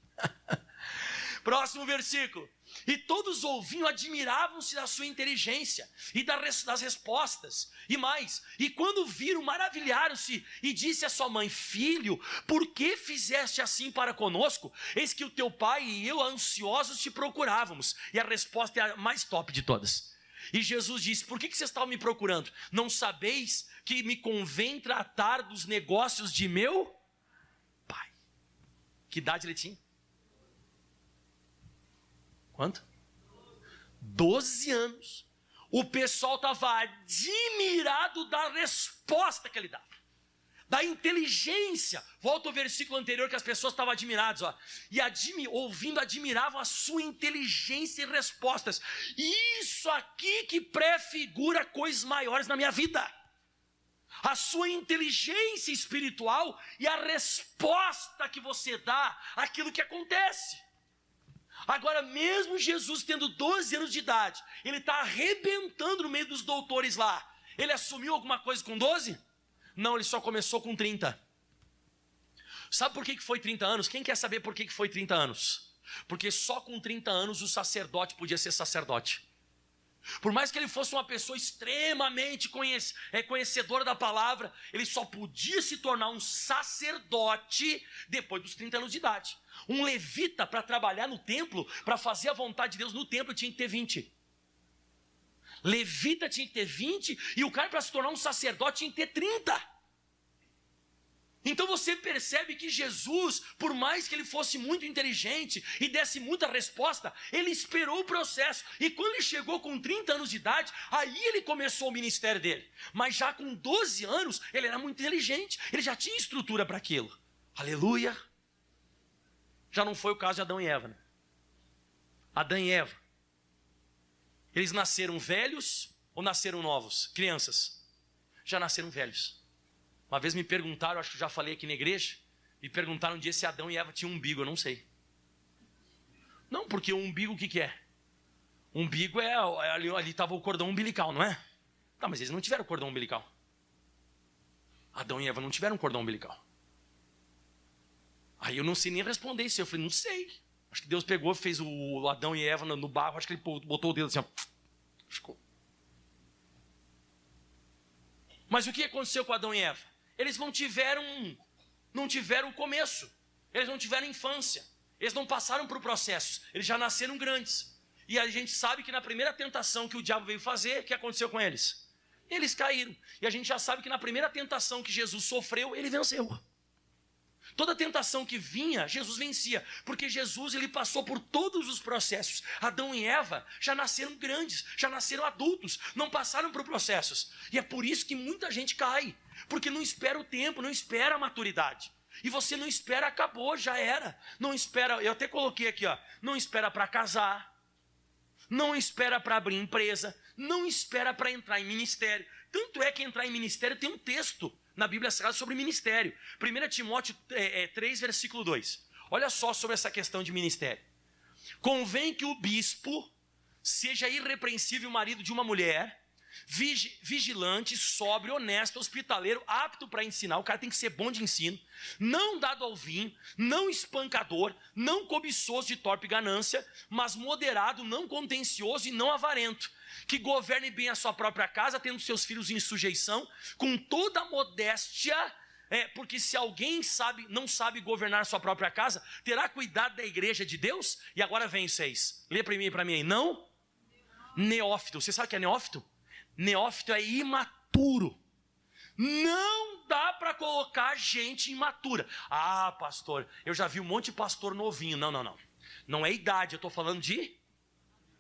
Speaker 1: Próximo versículo. E todos ouviam, admiravam-se da sua inteligência e das respostas. E mais, e quando viram, maravilharam-se e disse a sua mãe: filho, por que fizeste assim para conosco? Eis que o teu pai e eu, ansiosos, te procurávamos. E a resposta é a mais top de todas. E Jesus disse: por que vocês estavam me procurando? Não sabeis que me convém tratar dos negócios de meu pai? Que idade ele tinha? Quanto? 12 anos. O pessoal estava admirado da resposta que ele dava, da inteligência. Volta ao versículo anterior que as pessoas estavam admiradas, ó. E ouvindo, admiravam a sua inteligência e respostas. Isso aqui que prefigura coisas maiores na minha vida. A sua inteligência espiritual e a resposta que você dá àquilo que acontece. Agora, mesmo Jesus tendo 12 anos de idade, ele está arrebentando no meio dos doutores lá. Ele assumiu alguma coisa com 12? Não, ele só começou com 30. Sabe por que foi 30 anos? Quem quer saber por que foi 30 anos? Porque só com 30 anos o sacerdote podia ser sacerdote. Por mais que ele fosse uma pessoa extremamente conhecedora da palavra, ele só podia se tornar um sacerdote depois dos 30 anos de idade. Um levita, para trabalhar no templo, para fazer a vontade de Deus no templo, tinha que ter 20. Levita tinha que ter 20 e o cara, para se tornar um sacerdote, tinha que ter 30. Então você percebe que Jesus, por mais que ele fosse muito inteligente e desse muita resposta, ele esperou o processo. E quando ele chegou com 30 anos de idade, aí ele começou o ministério dele. Mas já com 12 anos, ele era muito inteligente, ele já tinha estrutura para aquilo. Aleluia! Já não foi o caso de Adão e Eva, né? Adão e Eva, eles nasceram velhos ou nasceram novos? Crianças. Já nasceram velhos. Uma vez me perguntaram, acho que eu já falei aqui na igreja, me perguntaram um dia se Adão e Eva tinham um umbigo, eu não sei. Não, porque o umbigo o que é? O umbigo ali estava o cordão umbilical, não é? Tá, mas eles não tiveram cordão umbilical. Adão e Eva não tiveram cordão umbilical. Aí eu não sei nem responder isso, eu falei, não sei. Acho que Deus pegou, fez o Adão e Eva no barro, acho que ele botou o dedo assim, ó, ficou. Mas o que aconteceu com Adão e Eva? Eles não tiveram começo, eles não tiveram infância, eles não passaram por processos, eles já nasceram grandes. E a gente sabe que na primeira tentação que o diabo veio fazer, o que aconteceu com eles? Eles caíram. E a gente já sabe que na primeira tentação que Jesus sofreu, ele venceu. Toda tentação que vinha, Jesus vencia, porque Jesus ele passou por todos os processos. Adão e Eva já nasceram grandes, já nasceram adultos, não passaram por processos. E é por isso que muita gente cai, porque não espera o tempo, não espera a maturidade. E você não espera, acabou, já era. Não espera, eu até coloquei aqui, ó, não espera para casar, não espera para abrir empresa, não espera para entrar em ministério. Tanto é que entrar em ministério tem um texto na Bíblia Sagrada sobre ministério. 1 Timóteo 3, versículo 2. Olha só sobre essa questão de ministério. Convém que o bispo seja irrepreensível marido de uma mulher, vigilante, sóbrio, honesto, hospitaleiro, apto para ensinar. O cara tem que ser bom de ensino, não dado ao vinho, não espancador, não cobiçoso de torpe ganância, mas moderado, não contencioso e não avarento, que governe bem a sua própria casa, tendo seus filhos em sujeição, com toda a modéstia, porque se alguém não sabe governar a sua própria casa, terá cuidado da igreja de Deus. E agora vem 6, lê para mim aí, não? Neófito, você sabe o que é neófito? Neófito é imaturo. Não dá para colocar gente imatura. Ah, pastor, eu já vi um monte de pastor novinho. Não. Não é idade, eu estou falando de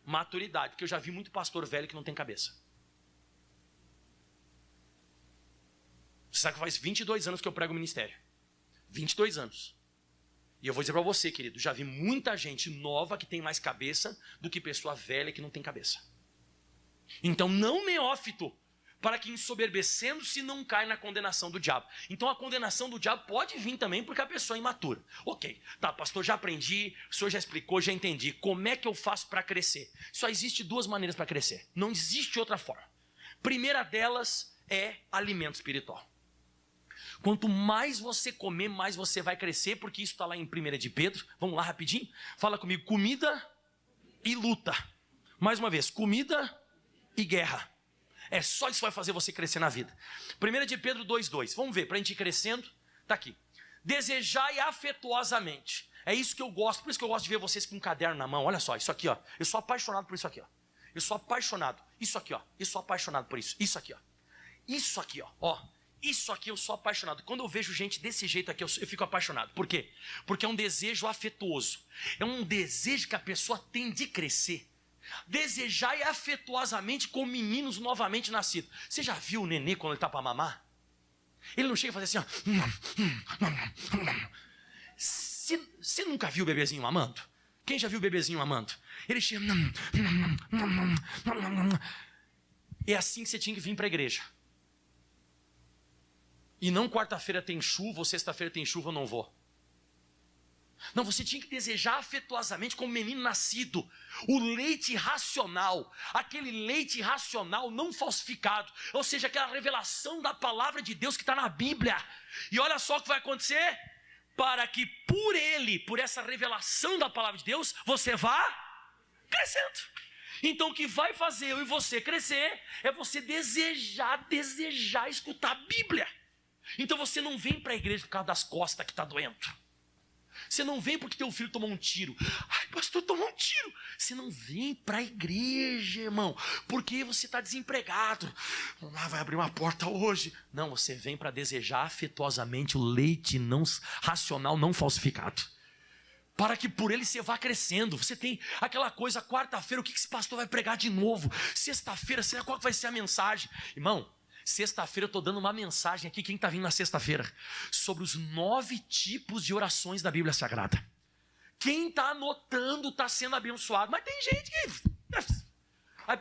Speaker 1: maturidade, porque eu já vi muito pastor velho que não tem cabeça. Você sabe que faz 22 anos que eu prego o ministério. 22 anos. E eu vou dizer para você, querido, já vi muita gente nova que tem mais cabeça do que pessoa velha que não tem cabeça. Então não neófito, para que ensoberbecendo-se não cai na condenação do diabo. Então a condenação do diabo pode vir também porque a pessoa é imatura. Ok, tá, pastor, já aprendi, o senhor já explicou, já entendi. Como é que eu faço para crescer? Só existe 2 maneiras para crescer, não existe outra forma. Primeira delas é alimento espiritual. Quanto mais você comer, mais você vai crescer, porque isso está lá em 1 de Pedro. Vamos lá rapidinho? Fala comigo, comida e luta. Mais uma vez, comida e guerra. É só isso que vai fazer você crescer na vida. 1 de Pedro 2,2. Vamos ver, para a gente ir crescendo. Está aqui. Desejai afetuosamente. É isso que eu gosto. Por isso que eu gosto de ver vocês com um caderno na mão. Olha só, isso aqui, ó. Eu sou apaixonado por isso aqui, ó. Eu sou apaixonado. Isso aqui, ó. Eu sou apaixonado por isso. Isso aqui, ó. Isso aqui, ó. Isso aqui eu sou apaixonado. Quando eu vejo gente desse jeito aqui, eu fico apaixonado. Por quê? Porque é um desejo afetuoso. É um desejo que a pessoa tem de crescer. Desejai afetuosamente com meninos novamente nascidos. Você já viu o nenê quando ele está para mamar? Ele não chega a fazer assim, ó. Você nunca viu o bebezinho mamando? Quem já viu o bebezinho mamando? Ele chega. É assim que você tinha que vir para a igreja. E não quarta-feira tem chuva, ou sexta-feira tem chuva, eu não vou. Não, você tinha que desejar afetuosamente como menino nascido. O leite racional, aquele leite racional não falsificado, ou seja, aquela revelação da palavra de Deus que está na Bíblia. E olha só o que vai acontecer, para que por essa revelação da palavra de Deus, você vá crescendo. Então o que vai fazer eu e você crescer é você desejar escutar a Bíblia. Então você não vem para a igreja por causa das costas que está doendo. Você não vem porque teu filho tomou um tiro. Ai, pastor, tomou um tiro. Você não vem para a igreja, irmão, porque você está desempregado. Ah, vai abrir uma porta hoje. Não, você vem para desejar afetuosamente o leite não racional, não falsificado. Para que por ele você vá crescendo. Você tem aquela coisa, quarta-feira, o que esse pastor vai pregar de novo? Sexta-feira, qual vai ser a mensagem? Irmão, sexta-feira eu estou dando uma mensagem aqui, quem está vindo na sexta-feira? Sobre os 9 tipos de orações da Bíblia Sagrada. Quem está anotando está sendo abençoado. Mas tem gente que...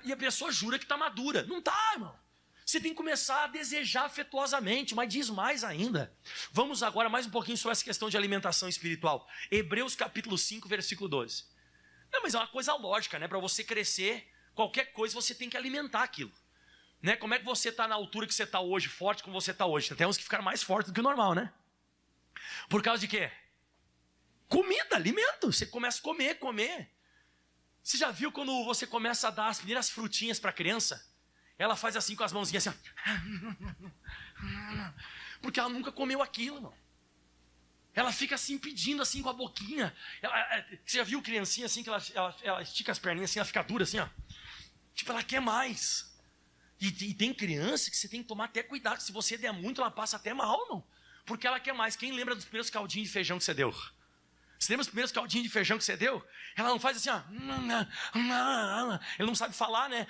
Speaker 1: E a pessoa jura que está madura. Não está, irmão. Você tem que começar a desejar afetuosamente, mas diz mais ainda. Vamos agora mais um pouquinho sobre essa questão de alimentação espiritual. Hebreus capítulo 5, versículo 12. Não, mas é uma coisa lógica, né? Para você crescer, qualquer coisa você tem que alimentar aquilo. Né? Como é que você está na altura que você está hoje, forte como você está hoje? Tem uns que ficaram mais fortes do que o normal, né? Por causa de quê? Comida, alimento. Você começa a comer. Você já viu quando você começa a dar as primeiras frutinhas para a criança? Ela faz assim com as mãozinhas assim, ó. Porque ela nunca comeu aquilo, irmão. Ela fica assim pedindo assim com a boquinha. Você já viu criancinha assim que ela estica as perninhas assim, ela fica dura assim, ó. Tipo, ela quer mais. E tem criança que você tem que tomar até cuidado. Se você der muito, ela passa até mal, irmão. Porque ela quer mais. Quem lembra dos primeiros caldinhos de feijão que você deu? Você lembra dos primeiros caldinhos de feijão que você deu? Ela não faz assim, ó. Ele não sabe falar, né?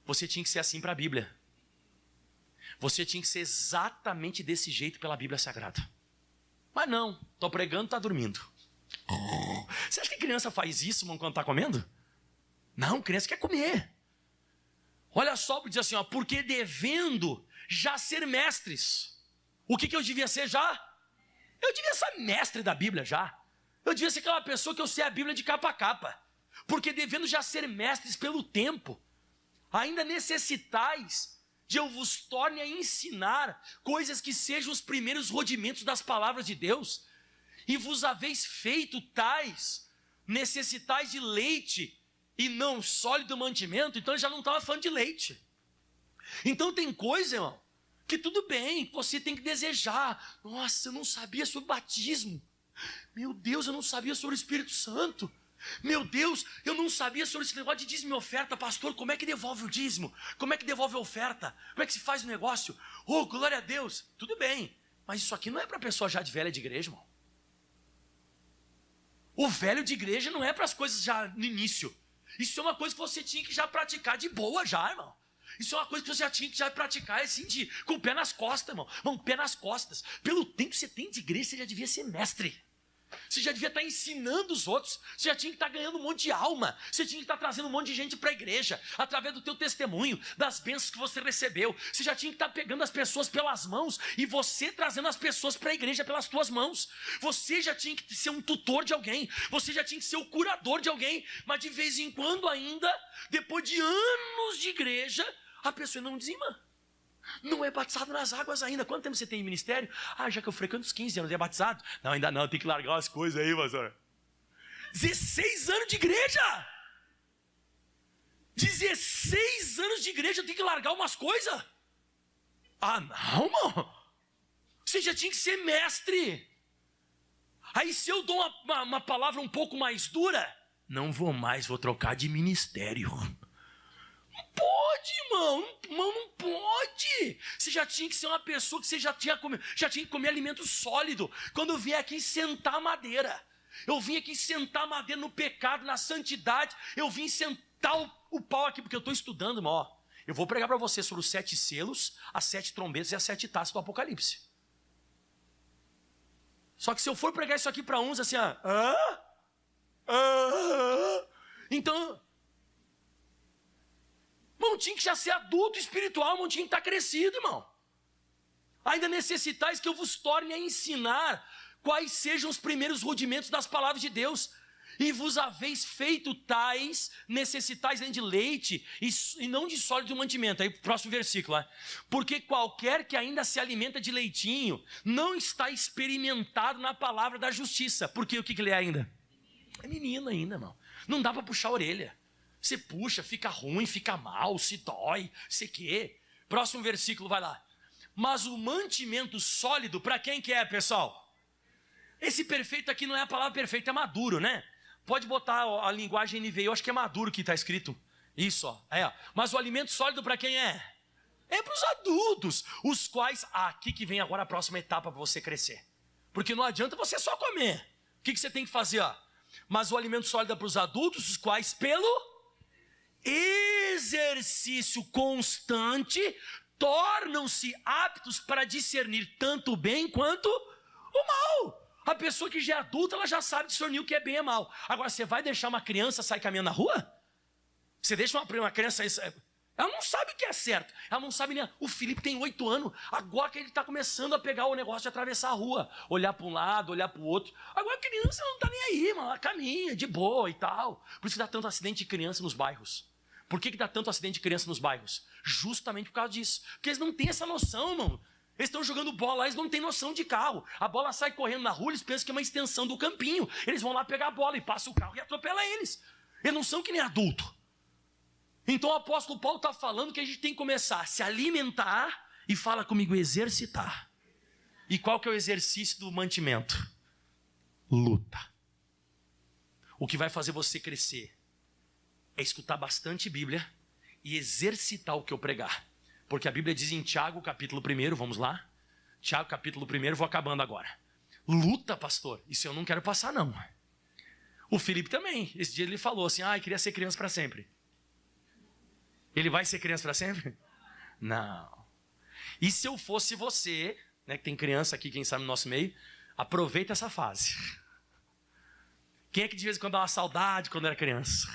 Speaker 1: Você tinha que ser assim para a Bíblia. Você tinha que ser exatamente desse jeito pela Bíblia Sagrada. Mas não, estou pregando, está dormindo. Você acha que criança faz isso, irmão, quando está comendo? Não, criança quer comer. Olha só, diz assim, ó, porque devendo já ser mestres. O que eu devia ser já? Eu devia ser mestre da Bíblia já. Eu devia ser aquela pessoa que eu sei a Bíblia de capa a capa. Porque devendo já ser mestres pelo tempo, ainda necessitais de eu vos torne a ensinar coisas que sejam os primeiros rudimentos das palavras de Deus. E vos haveis feito tais, necessitais de leite e não sólido mantimento. Então ele já não estava falando de leite. Então tem coisa, irmão, que tudo bem, você tem que desejar. Nossa, eu não sabia sobre batismo. Meu Deus, eu não sabia sobre o Espírito Santo. Meu Deus, eu não sabia sobre esse negócio de dízimo e oferta. Pastor, como é que devolve o dízimo? Como é que devolve a oferta? Como é que se faz o negócio? Oh, glória a Deus. Tudo bem, mas isso aqui não é para pessoa já de velha de igreja, irmão. O velho de igreja não é para as coisas já no início. Isso é uma coisa que você tinha que já praticar de boa já, irmão. Isso é uma coisa que você já tinha que já praticar, assim, com o pé nas costas, irmão. Com o pé nas costas. Pelo tempo que você tem de igreja, você já devia ser mestre. Você já devia estar ensinando os outros. Você já tinha que estar ganhando um monte de alma. Você tinha que estar trazendo um monte de gente para a igreja, através do teu testemunho, das bênçãos que você recebeu. Você já tinha que estar pegando as pessoas pelas mãos e você trazendo as pessoas para a igreja pelas tuas mãos. Você já tinha que ser um tutor de alguém. Você já tinha que ser o curador de alguém. Mas de vez em quando ainda, depois de anos de igreja, a pessoa não dizima. Não é batizado nas águas ainda. Quanto tempo você tem em ministério? Ah, já que eu frequento uns 15 anos, é batizado? Não, ainda não, tem que largar as coisas aí, pastor. 16 anos de igreja! 16 anos de igreja, eu tenho que largar umas coisas? Ah, não, mano. Você já tinha que ser mestre. Aí se eu dou uma palavra um pouco mais dura, não vou mais, vou trocar de ministério. Não pode, irmão, não pode. Você já tinha que ser uma pessoa que você já tinha que comer alimento sólido. Quando eu vier aqui sentar madeira, eu vim aqui sentar madeira no pecado, na santidade. Eu vim sentar o pau aqui, porque eu estou estudando, irmão. Ó, eu vou pregar para você sobre os 7 selos, as 7 trombetas e as 7 taças do Apocalipse. Só que se eu for pregar isso aqui para uns assim, então... Irmão, tinha que já ser adulto espiritual, irmão, tinha que estar crescido, irmão. Ainda necessitais que eu vos torne a ensinar quais sejam os primeiros rudimentos das palavras de Deus. E vos haveis feito tais, necessitais de leite e não de sólido mantimento. Aí, próximo versículo. Porque qualquer que ainda se alimenta de leitinho não está experimentado na palavra da justiça. Porque o que ele é ainda? É menino ainda, irmão. Não dá para puxar a orelha. Você puxa, fica ruim, fica mal, se dói, sei quê. Próximo versículo, vai lá. Mas o mantimento sólido, para quem que é, pessoal? Esse perfeito aqui não é a palavra perfeita, é maduro, né? Pode botar a linguagem NVI, eu acho que é maduro que está escrito. Isso, ó. Mas o alimento sólido para quem é? É para os adultos, os quais... aqui que vem agora a próxima etapa para você crescer. Porque não adianta você só comer. O que você tem que fazer, ó? Mas o alimento sólido é para os adultos, os quais pelo exercício constante tornam-se aptos para discernir tanto o bem quanto o mal. A pessoa que já é adulta, ela já sabe discernir o que é bem e mal. Agora, você vai deixar uma criança sair caminhando na rua? Você deixa uma criança... ela não sabe o que é certo. Ela não sabe nem... O Felipe tem 8 anos. Agora que ele está começando a pegar o negócio de atravessar a rua. Olhar para um lado, olhar para o outro. Agora a criança não está nem aí, mano. Ela caminha de boa e tal. Por isso que dá tanto acidente de criança nos bairros. Por que dá tanto acidente de criança nos bairros? Justamente por causa disso. Porque eles não têm essa noção, mano. Eles estão jogando bola lá, eles não têm noção de carro. A bola sai correndo na rua, eles pensam que é uma extensão do campinho. Eles vão lá pegar a bola e passa o carro e atropela eles. Eles não são que nem adulto. Então o apóstolo Paulo está falando que a gente tem que começar a se alimentar e fala comigo, exercitar. E qual que é o exercício do mantimento? Luta. O que vai fazer você crescer é escutar bastante Bíblia e exercitar o que eu pregar. Porque a Bíblia diz em Tiago, capítulo 1, vamos lá? Tiago, capítulo 1, vou acabando agora. Luta, pastor. Isso eu não quero passar, não. O Felipe também. Esse dia ele falou assim, queria ser criança para sempre. Ele vai ser criança para sempre? Não. E se eu fosse você, né, que tem criança aqui, quem sabe no nosso meio, aproveita essa fase. Quem é que de vez em quando dá uma saudade quando era criança?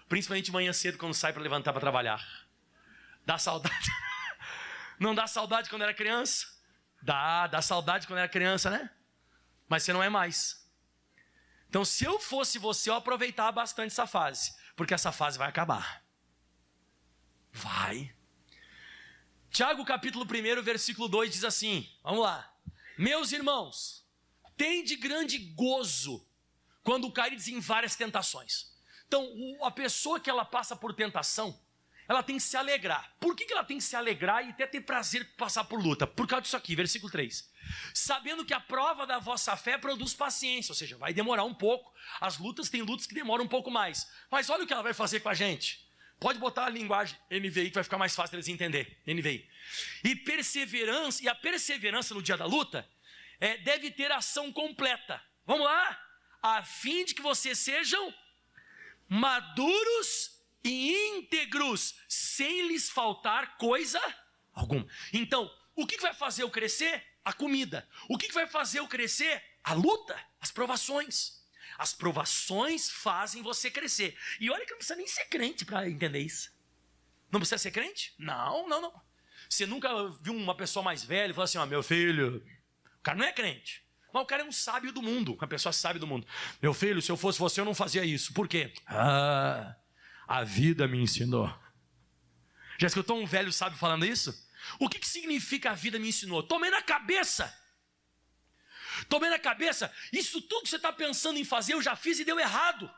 Speaker 1: Principalmente de manhã cedo, quando sai para levantar para trabalhar. Dá saudade? Não dá saudade quando era criança? Dá saudade quando era criança, né? Mas você não é mais. Então, se eu fosse você, eu aproveitava bastante essa fase. Porque essa fase vai acabar. Vai. Tiago, capítulo 1, versículo 2 diz assim, vamos lá. Meus irmãos, tende grande gozo quando caídes em várias tentações. Então, a pessoa que ela passa por tentação, ela tem que se alegrar. Por que ela tem que se alegrar e até ter prazer de passar por luta? Por causa disso aqui, versículo 3. Sabendo que a prova da vossa fé produz paciência, ou seja, vai demorar um pouco. As lutas, tem lutas que demoram um pouco mais. Mas olha o que ela vai fazer com a gente. Pode botar a linguagem NVI que vai ficar mais fácil eles entenderem. NVI. E a perseverança no dia da luta deve ter ação completa. Vamos lá? A fim de que vocês sejam maduros e íntegros, sem lhes faltar coisa alguma. Então, o que vai fazer eu crescer? A comida. O que vai fazer eu crescer? A luta, as provações. As provações fazem você crescer. E olha que não precisa nem ser crente para entender isso. Não precisa ser crente? Não. Você nunca viu uma pessoa mais velha e falou assim, meu filho, o cara não é crente. Mas o cara é um sábio do mundo, uma pessoa sábia do mundo. Meu filho, se eu fosse você, eu não fazia isso. Por quê? A vida me ensinou. Já escutou um velho sábio falando isso? O que significa a vida me ensinou? Tomei na cabeça. Isso tudo que você está pensando em fazer, eu já fiz e deu errado.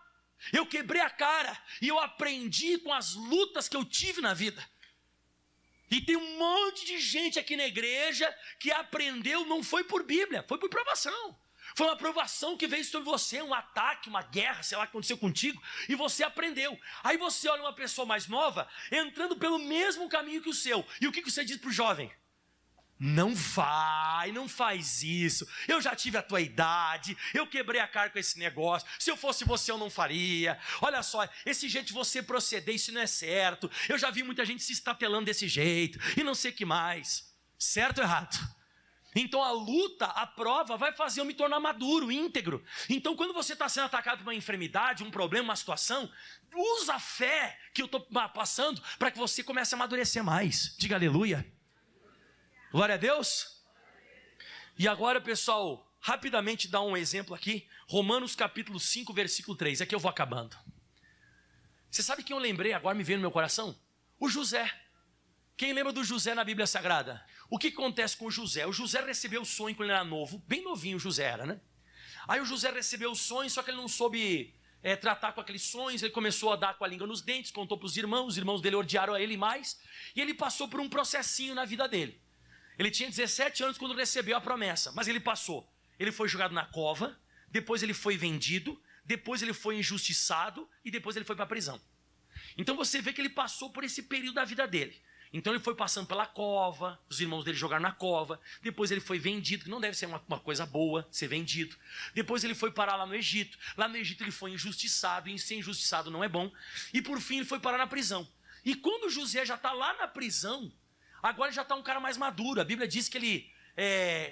Speaker 1: Eu quebrei a cara e eu aprendi com as lutas que eu tive na vida. E tem um monte de gente aqui na igreja que aprendeu, não foi por Bíblia, foi por provação. Foi uma provação que veio sobre você, um ataque, uma guerra, sei lá o que aconteceu contigo, e você aprendeu. Aí você olha uma pessoa mais nova, entrando pelo mesmo caminho que o seu. E o que você diz para o jovem? Não faz isso. Eu já tive a tua idade, eu quebrei a cara com esse negócio. Se eu fosse você, eu não faria. Olha só, esse jeito de você proceder, isso não é certo. Eu já vi muita gente se estatelando desse jeito, e não sei o que mais. Certo ou errado? Então a luta, a prova vai fazer eu me tornar maduro, íntegro. Então quando você está sendo atacado por uma enfermidade, um problema, uma situação, usa a fé que eu estou passando para que você comece a amadurecer mais. Diga aleluia. Glória a Deus. E agora, pessoal, rapidamente dar um exemplo aqui. Romanos capítulo 5, versículo 3. Aqui eu vou acabando. Você sabe quem eu lembrei agora, me veio no meu coração? O José. Quem lembra do José na Bíblia Sagrada? O que acontece com o José? O José recebeu o sonho quando ele era novo, bem novinho o José era, né? Aí o José recebeu o sonho, só que ele não soube tratar com aqueles sonhos, ele começou a dar com a língua nos dentes, contou para os irmãos dele odiaram a ele mais, e ele passou por um processinho na vida dele. Ele tinha 17 anos quando recebeu a promessa, mas ele passou. Ele foi jogado na cova, depois ele foi vendido, depois ele foi injustiçado e depois ele foi para a prisão. Então você vê que ele passou por esse período da vida dele. Então ele foi passando pela cova, os irmãos dele jogaram na cova, depois ele foi vendido, que não deve ser uma coisa boa ser vendido. Depois ele foi parar lá no Egito ele foi injustiçado, e ser injustiçado não é bom. E por fim ele foi parar na prisão. E quando José já está lá na prisão, agora ele já está um cara mais maduro. A Bíblia diz que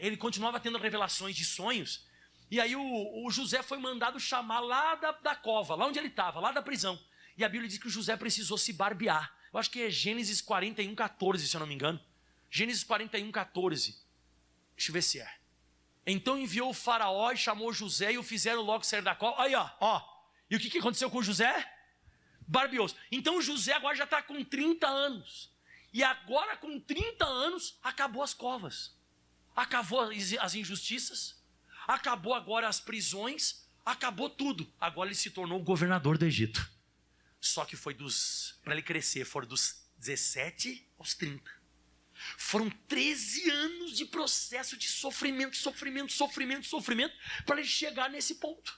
Speaker 1: ele continuava tendo revelações de sonhos. E aí o José foi mandado chamar lá da cova, lá onde ele estava, lá da prisão. E a Bíblia diz que o José precisou se barbear. Eu acho que é Gênesis 41, 14, se eu não me engano. Gênesis 41, 14. Deixa eu ver se é. Então enviou o faraó e chamou José e o fizeram logo sair da cova. Aí, ó. E o que aconteceu com José? Barbeou-se. Então José agora já está com 30 anos. E agora com 30 anos, acabou as covas. Acabou as injustiças. Acabou agora as prisões. Acabou tudo. Agora ele se tornou o governador do Egito. Só que para ele crescer, foram dos 17 aos 30. Foram 13 anos de processo de sofrimento, para ele chegar nesse ponto.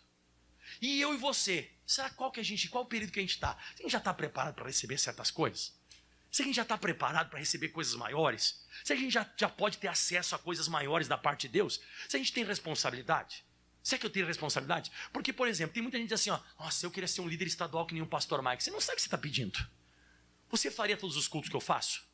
Speaker 1: E eu e você, será qual o período que a gente está? A gente já está preparado para receber certas coisas? Se a gente já está preparado para receber coisas maiores? Se a gente já pode ter acesso a coisas maiores da parte de Deus? Se a gente tem responsabilidade? Será que eu tenho responsabilidade? Porque, por exemplo, tem muita gente assim, nossa, eu queria ser um líder estadual que nem um pastor Mike. Você não sabe o que você está pedindo. Você faria todos os cultos que eu faço?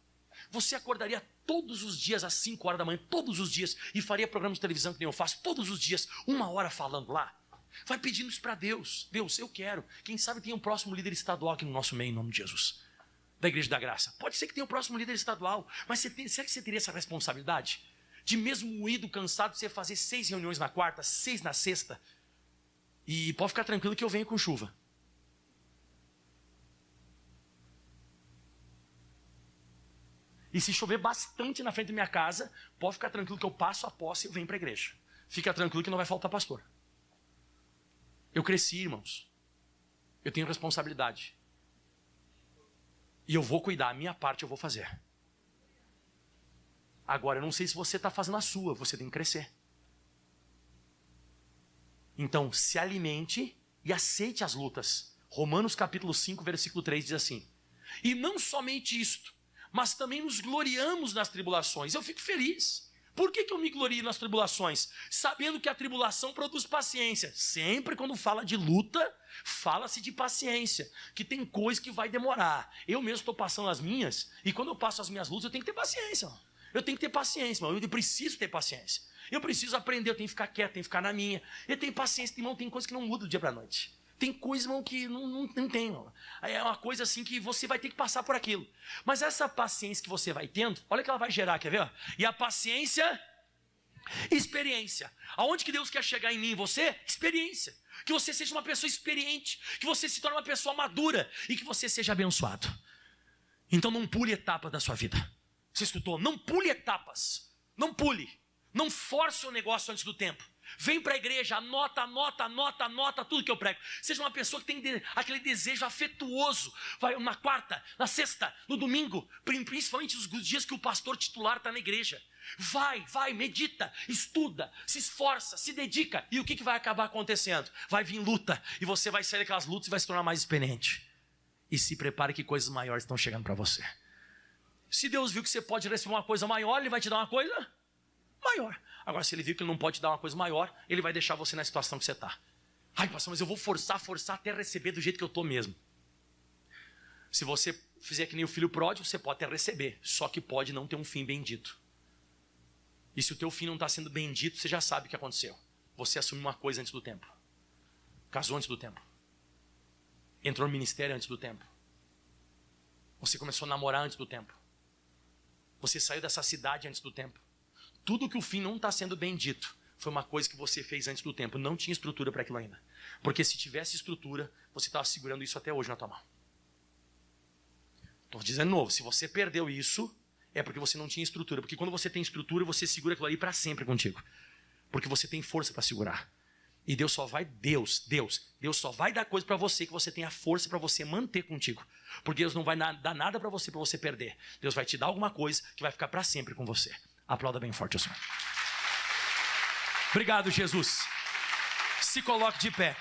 Speaker 1: Você acordaria todos os dias às 5 horas da manhã, todos os dias, e faria programa de televisão que nem eu faço, todos os dias, 1 hora falando lá? Vai pedindo isso para Deus. Deus, eu quero. Quem sabe tem um próximo líder estadual aqui no nosso meio, em nome de Jesus. Da Igreja da Graça. Pode ser que tenha o próximo líder estadual, mas será que você teria essa responsabilidade? De mesmo moído, cansado, você fazer 6 reuniões na quarta, 6 na sexta. E pode ficar tranquilo que eu venho com chuva. E se chover bastante na frente da minha casa, pode ficar tranquilo que eu passo a posse e eu venho para a igreja. Fica tranquilo que não vai faltar pastor. Eu cresci, irmãos. Eu tenho responsabilidade. E eu vou cuidar, a minha parte eu vou fazer. Agora, eu não sei se você está fazendo a sua, você tem que crescer. Então, se alimente e aceite as lutas. Romanos capítulo 5, versículo 3 diz assim: e não somente isto, mas também nos gloriamos nas tribulações. Eu fico feliz. Por que eu me glorio nas tribulações? Sabendo que a tribulação produz paciência. Sempre quando fala de luta, fala-se de paciência. Que tem coisa que vai demorar. Eu mesmo estou passando as minhas, e quando eu passo as minhas lutas, eu tenho que ter paciência. Eu tenho que ter paciência, irmão. Eu preciso ter paciência. Eu preciso aprender, eu tenho que ficar quieto, tenho que ficar na minha. Eu tenho paciência, irmão, tem coisa que não muda do dia para a noite. Tem coisa, irmão, que não tem. Irmão. É uma coisa assim que você vai ter que passar por aquilo. Mas essa paciência que você vai tendo, olha o que ela vai gerar, quer ver? E a paciência, experiência. Aonde que Deus quer chegar em mim e você? Experiência. Que você seja uma pessoa experiente, que você se torne uma pessoa madura e que você seja abençoado. Então não pule etapas da sua vida. Você escutou? Não pule etapas. Não pule. Não force o negócio antes do tempo. Vem para a igreja, anota tudo que eu prego. Seja uma pessoa que tem aquele desejo afetuoso. Vai na quarta, na sexta, no domingo, principalmente os dias que o pastor titular está na igreja. Vai, medita, estuda, se esforça, se dedica. E o que vai acabar acontecendo? Vai vir luta e você vai sair daquelas lutas e vai se tornar mais experiente. E se prepare que coisas maiores estão chegando para você. Se Deus viu que você pode receber uma coisa maior, Ele vai te dar uma coisa maior. Agora, se Ele viu que Ele não pode te dar uma coisa maior, Ele vai deixar você na situação que você está. Ai, pastor, mas eu vou forçar até receber do jeito que eu estou mesmo. Se você fizer que nem o filho pródigo, você pode até receber, só que pode não ter um fim bendito. E se o teu fim não está sendo bendito, você já sabe o que aconteceu. Você assumiu uma coisa antes do tempo. Casou antes do tempo. Entrou no ministério antes do tempo. Você começou a namorar antes do tempo. Você saiu dessa cidade antes do tempo. Tudo que o fim não está sendo bendito foi uma coisa que você fez antes do tempo. Não tinha estrutura para aquilo ainda. Porque se tivesse estrutura, você estava segurando isso até hoje na tua mão. Estou dizendo de novo, se você perdeu isso, é porque você não tinha estrutura. Porque quando você tem estrutura, você segura aquilo ali para sempre contigo. Porque você tem força para segurar. E Deus só vai dar coisa para você que você tenha força para você manter contigo. Porque Deus não vai dar nada para você perder. Deus vai te dar alguma coisa que vai ficar para sempre com você. Aplauda bem forte o Senhor. Obrigado, Jesus. Se coloque de pé.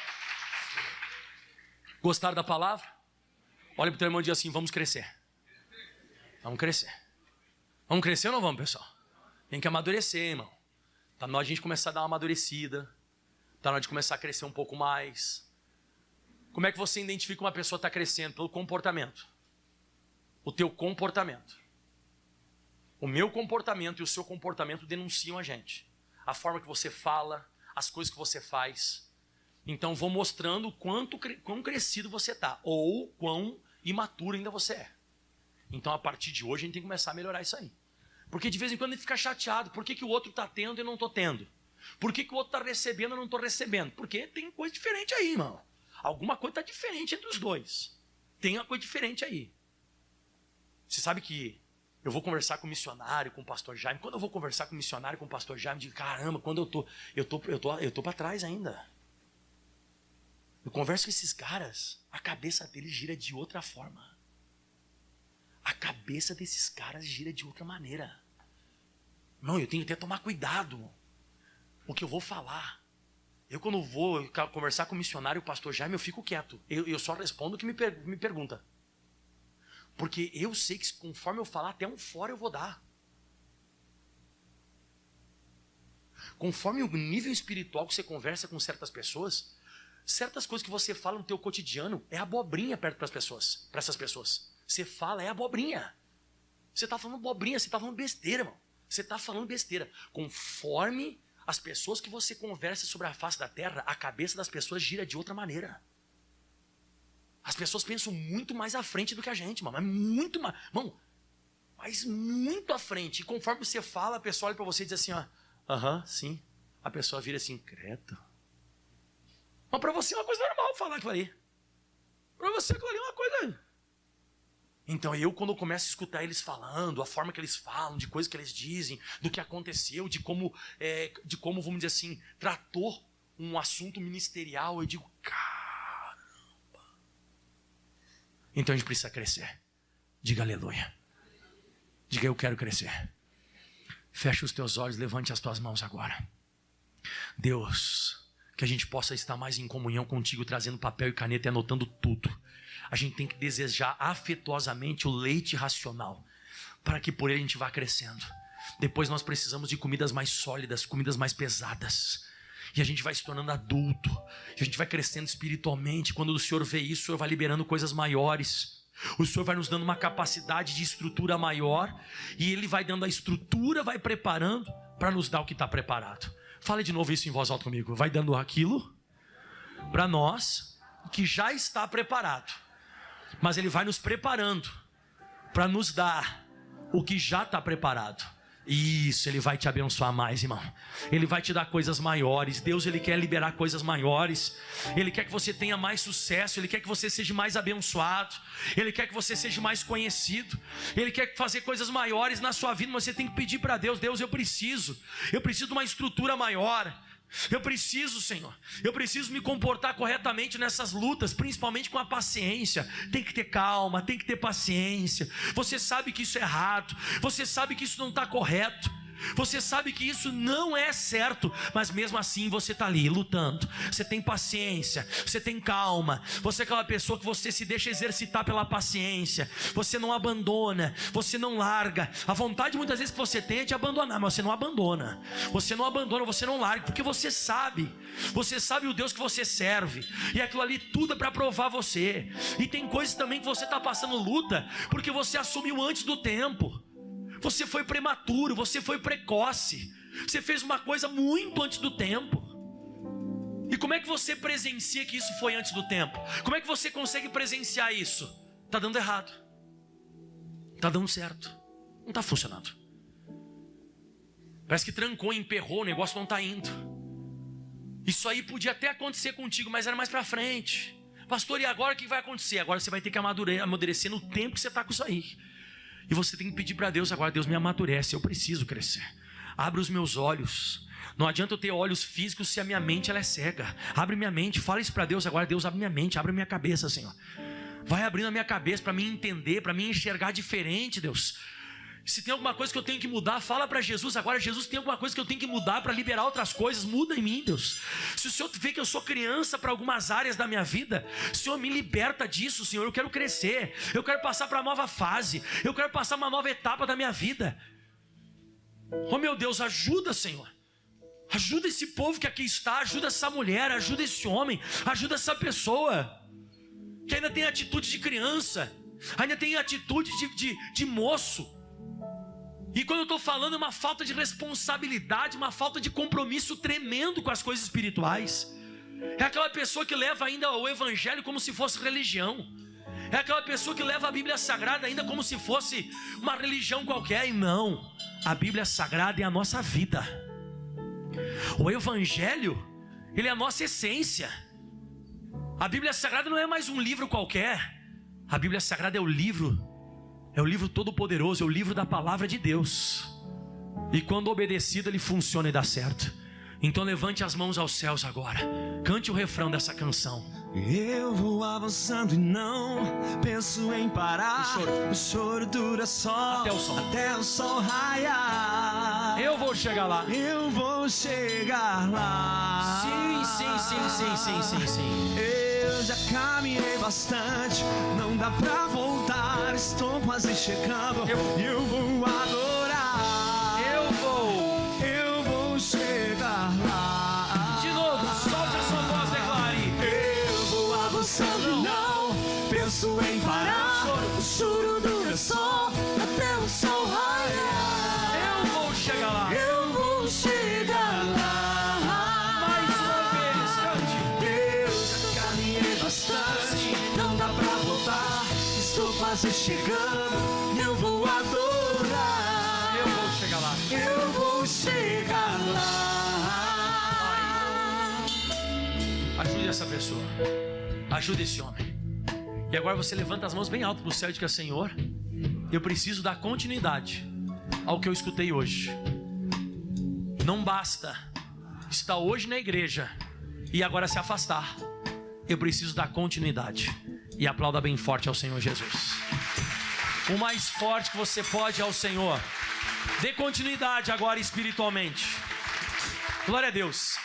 Speaker 1: Gostaram da palavra? Olha para o teu irmão e diz assim: vamos crescer. Vamos crescer. Vamos crescer ou não vamos, pessoal? Tem que amadurecer, irmão. Tá na hora de a gente começar a dar uma amadurecida. Tá na hora de começar a crescer um pouco mais. Como é que você identifica uma pessoa está crescendo? Pelo comportamento. O teu comportamento. O meu comportamento e o seu comportamento denunciam a gente. A forma que você fala, as coisas que você faz. Então vou mostrando quão crescido você está. Ou quão imaturo ainda você é. Então a partir de hoje a gente tem que começar a melhorar isso aí. Porque de vez em quando a gente fica chateado. Por que o outro está tendo e eu não estou tendo? Por que o outro está recebendo e eu não estou recebendo? Porque tem coisa diferente aí, irmão. Alguma coisa está diferente entre os dois. Tem uma coisa diferente aí. Você sabe que eu vou conversar com o missionário, com o pastor Jaime. Quando eu vou conversar com o missionário, com o pastor Jaime, eu digo: caramba, quando eu tô para trás ainda. Eu converso com esses caras, a cabeça deles gira de outra forma. A cabeça desses caras gira de outra maneira. Não, eu tenho que até tomar cuidado o que eu vou falar. Eu quando vou conversar com o missionário, o pastor Jaime, eu fico quieto. Eu só respondo o que me pergunta. Porque eu sei que conforme eu falar, até um fora eu vou dar. Conforme o nível espiritual que você conversa com certas pessoas, certas coisas que você fala no teu cotidiano é abobrinha perto para essas pessoas. Você fala, é abobrinha. Você está falando abobrinha, você está falando besteira, irmão. Você está falando besteira. Conforme as pessoas que você conversa sobre a face da terra, a cabeça das pessoas gira de outra maneira. As pessoas pensam muito mais à frente do que a gente, mano. Mas muito à frente. E conforme você fala, a pessoa olha para você e diz assim, ó, aham, sim. A pessoa vira assim, credo. Mas para você é uma coisa normal falar aquilo ali. Para você aquilo ali é uma coisa... Então eu, quando eu começo a escutar eles falando, a forma que eles falam, de coisas que eles dizem, do que aconteceu, de como, vamos dizer assim, tratou um assunto ministerial, eu digo, caramba. Então a gente precisa crescer. Diga aleluia. Diga, eu quero crescer. Feche os teus olhos, levante as tuas mãos agora. Deus, que a gente possa estar mais em comunhão contigo, trazendo papel e caneta e anotando tudo. A gente tem que desejar afetuosamente o leite racional, para que por ele a gente vá crescendo. Depois nós precisamos de comidas mais sólidas, comidas mais pesadas. E a gente vai se tornando adulto, e a gente vai crescendo espiritualmente. Quando o Senhor vê isso, o Senhor vai liberando coisas maiores. O Senhor vai nos dando uma capacidade de estrutura maior, e Ele vai dando a estrutura, vai preparando para nos dar o que está preparado. Fale de novo isso em voz alta comigo. Vai dando aquilo para nós que já está preparado. Mas Ele vai nos preparando para nos dar o que já está preparado. Isso, Ele vai te abençoar mais, irmão. Ele vai te dar coisas maiores. Deus, Ele quer liberar coisas maiores. Ele quer que você tenha mais sucesso. Ele quer que você seja mais abençoado. Ele quer que você seja mais conhecido. Ele quer fazer coisas maiores na sua vida. Mas você tem que pedir para Deus: Deus, eu preciso de uma estrutura maior. Eu preciso, Senhor, eu preciso me comportar corretamente nessas lutas, principalmente com a paciência. Tem que ter calma, tem que ter paciência. Você sabe que isso é errado, você sabe que isso não está correto, você sabe que isso não é certo, mas mesmo assim você está ali lutando. Você tem paciência, você tem calma. Você é aquela pessoa que você se deixa exercitar pela paciência. Você não abandona, você não larga. A vontade muitas vezes que você tem é de abandonar, mas você não abandona. Você não abandona, você não larga, porque você sabe o Deus que você serve. E aquilo ali tudo é para provar você. E tem coisas também que você está passando luta, porque você assumiu antes do tempo. Você foi prematuro, você foi precoce. Você fez uma coisa muito antes do tempo. E como é que você presencia que isso foi antes do tempo? Como é que você consegue presenciar isso? Está dando errado. Está dando certo. Não está funcionando. Parece que trancou, emperrou, o negócio não está indo. Isso aí podia até acontecer contigo, mas era mais para frente. Pastor, e agora o que vai acontecer? Agora você vai ter que amadurecer no tempo que você está com isso aí. E você tem que pedir para Deus agora: Deus, me amadurece, eu preciso crescer. Abre os meus olhos, Não adianta eu ter olhos físicos se a minha mente ela é cega. Abre minha mente, fala isso para Deus agora. Deus, abre minha mente, abre minha cabeça, Senhor. Vai abrindo a minha cabeça para mim entender, para mim enxergar diferente, Deus. Se tem alguma coisa que eu tenho que mudar, fala para Jesus agora. Jesus, tem alguma coisa que eu tenho que mudar para liberar outras coisas, muda em mim, Deus. Se o Senhor vê que eu sou criança para algumas áreas da minha vida, Senhor, me liberta disso, Senhor. Eu quero crescer, eu quero passar para uma nova fase, eu quero passar uma nova etapa da minha vida. Oh meu Deus, ajuda, Senhor. Ajuda esse povo que aqui está, ajuda essa mulher, ajuda esse homem, ajuda essa pessoa que ainda tem atitude de criança, ainda tem atitude de moço. E quando eu estou falando, é uma falta de responsabilidade, uma falta de compromisso tremendo com as coisas espirituais. É aquela pessoa que leva ainda o evangelho como se fosse religião. É aquela pessoa que leva a Bíblia Sagrada ainda como se fosse uma religião qualquer. E não, a Bíblia Sagrada é a nossa vida. O evangelho, ele é a nossa essência. A Bíblia Sagrada não é mais um livro qualquer. A Bíblia Sagrada é o livro todo poderoso, é o livro da palavra de Deus. E quando obedecido ele funciona e dá certo. Então levante as mãos aos céus agora. Cante o refrão dessa canção.
Speaker 2: Eu vou avançando e não penso em parar. O choro dura só até o sol raiar.
Speaker 1: Eu vou chegar lá.
Speaker 2: Eu vou chegar lá.
Speaker 1: Sim.
Speaker 2: Eu já caminhei bastante, não dá pra voltar. Estou quase chegando. Eu vou adorar. Eu vou chegar lá.
Speaker 1: De novo, solte a sua voz, declare.
Speaker 2: Eu vou avançando, não penso em parar. O choro dura só até o sol raiar.
Speaker 1: Eu vou chegar lá.
Speaker 2: Eu vou chegar lá.
Speaker 1: Mais uma vez, cante.
Speaker 2: Eu já caminhei bastante, não dá pra voltar. Estou quase chegando, eu vou adorar.
Speaker 1: Eu vou chegar lá.
Speaker 2: Eu vou chegar lá.
Speaker 1: Ajude essa pessoa. Ajude esse homem. E agora você levanta as mãos bem alto para o céu e diga: Senhor, eu preciso dar continuidade ao que eu escutei hoje. Não basta estar hoje na igreja e agora se afastar. Eu preciso dar continuidade. E aplauda bem forte ao Senhor Jesus. O mais forte que você pode é ao Senhor. Dê continuidade agora espiritualmente. Glória a Deus.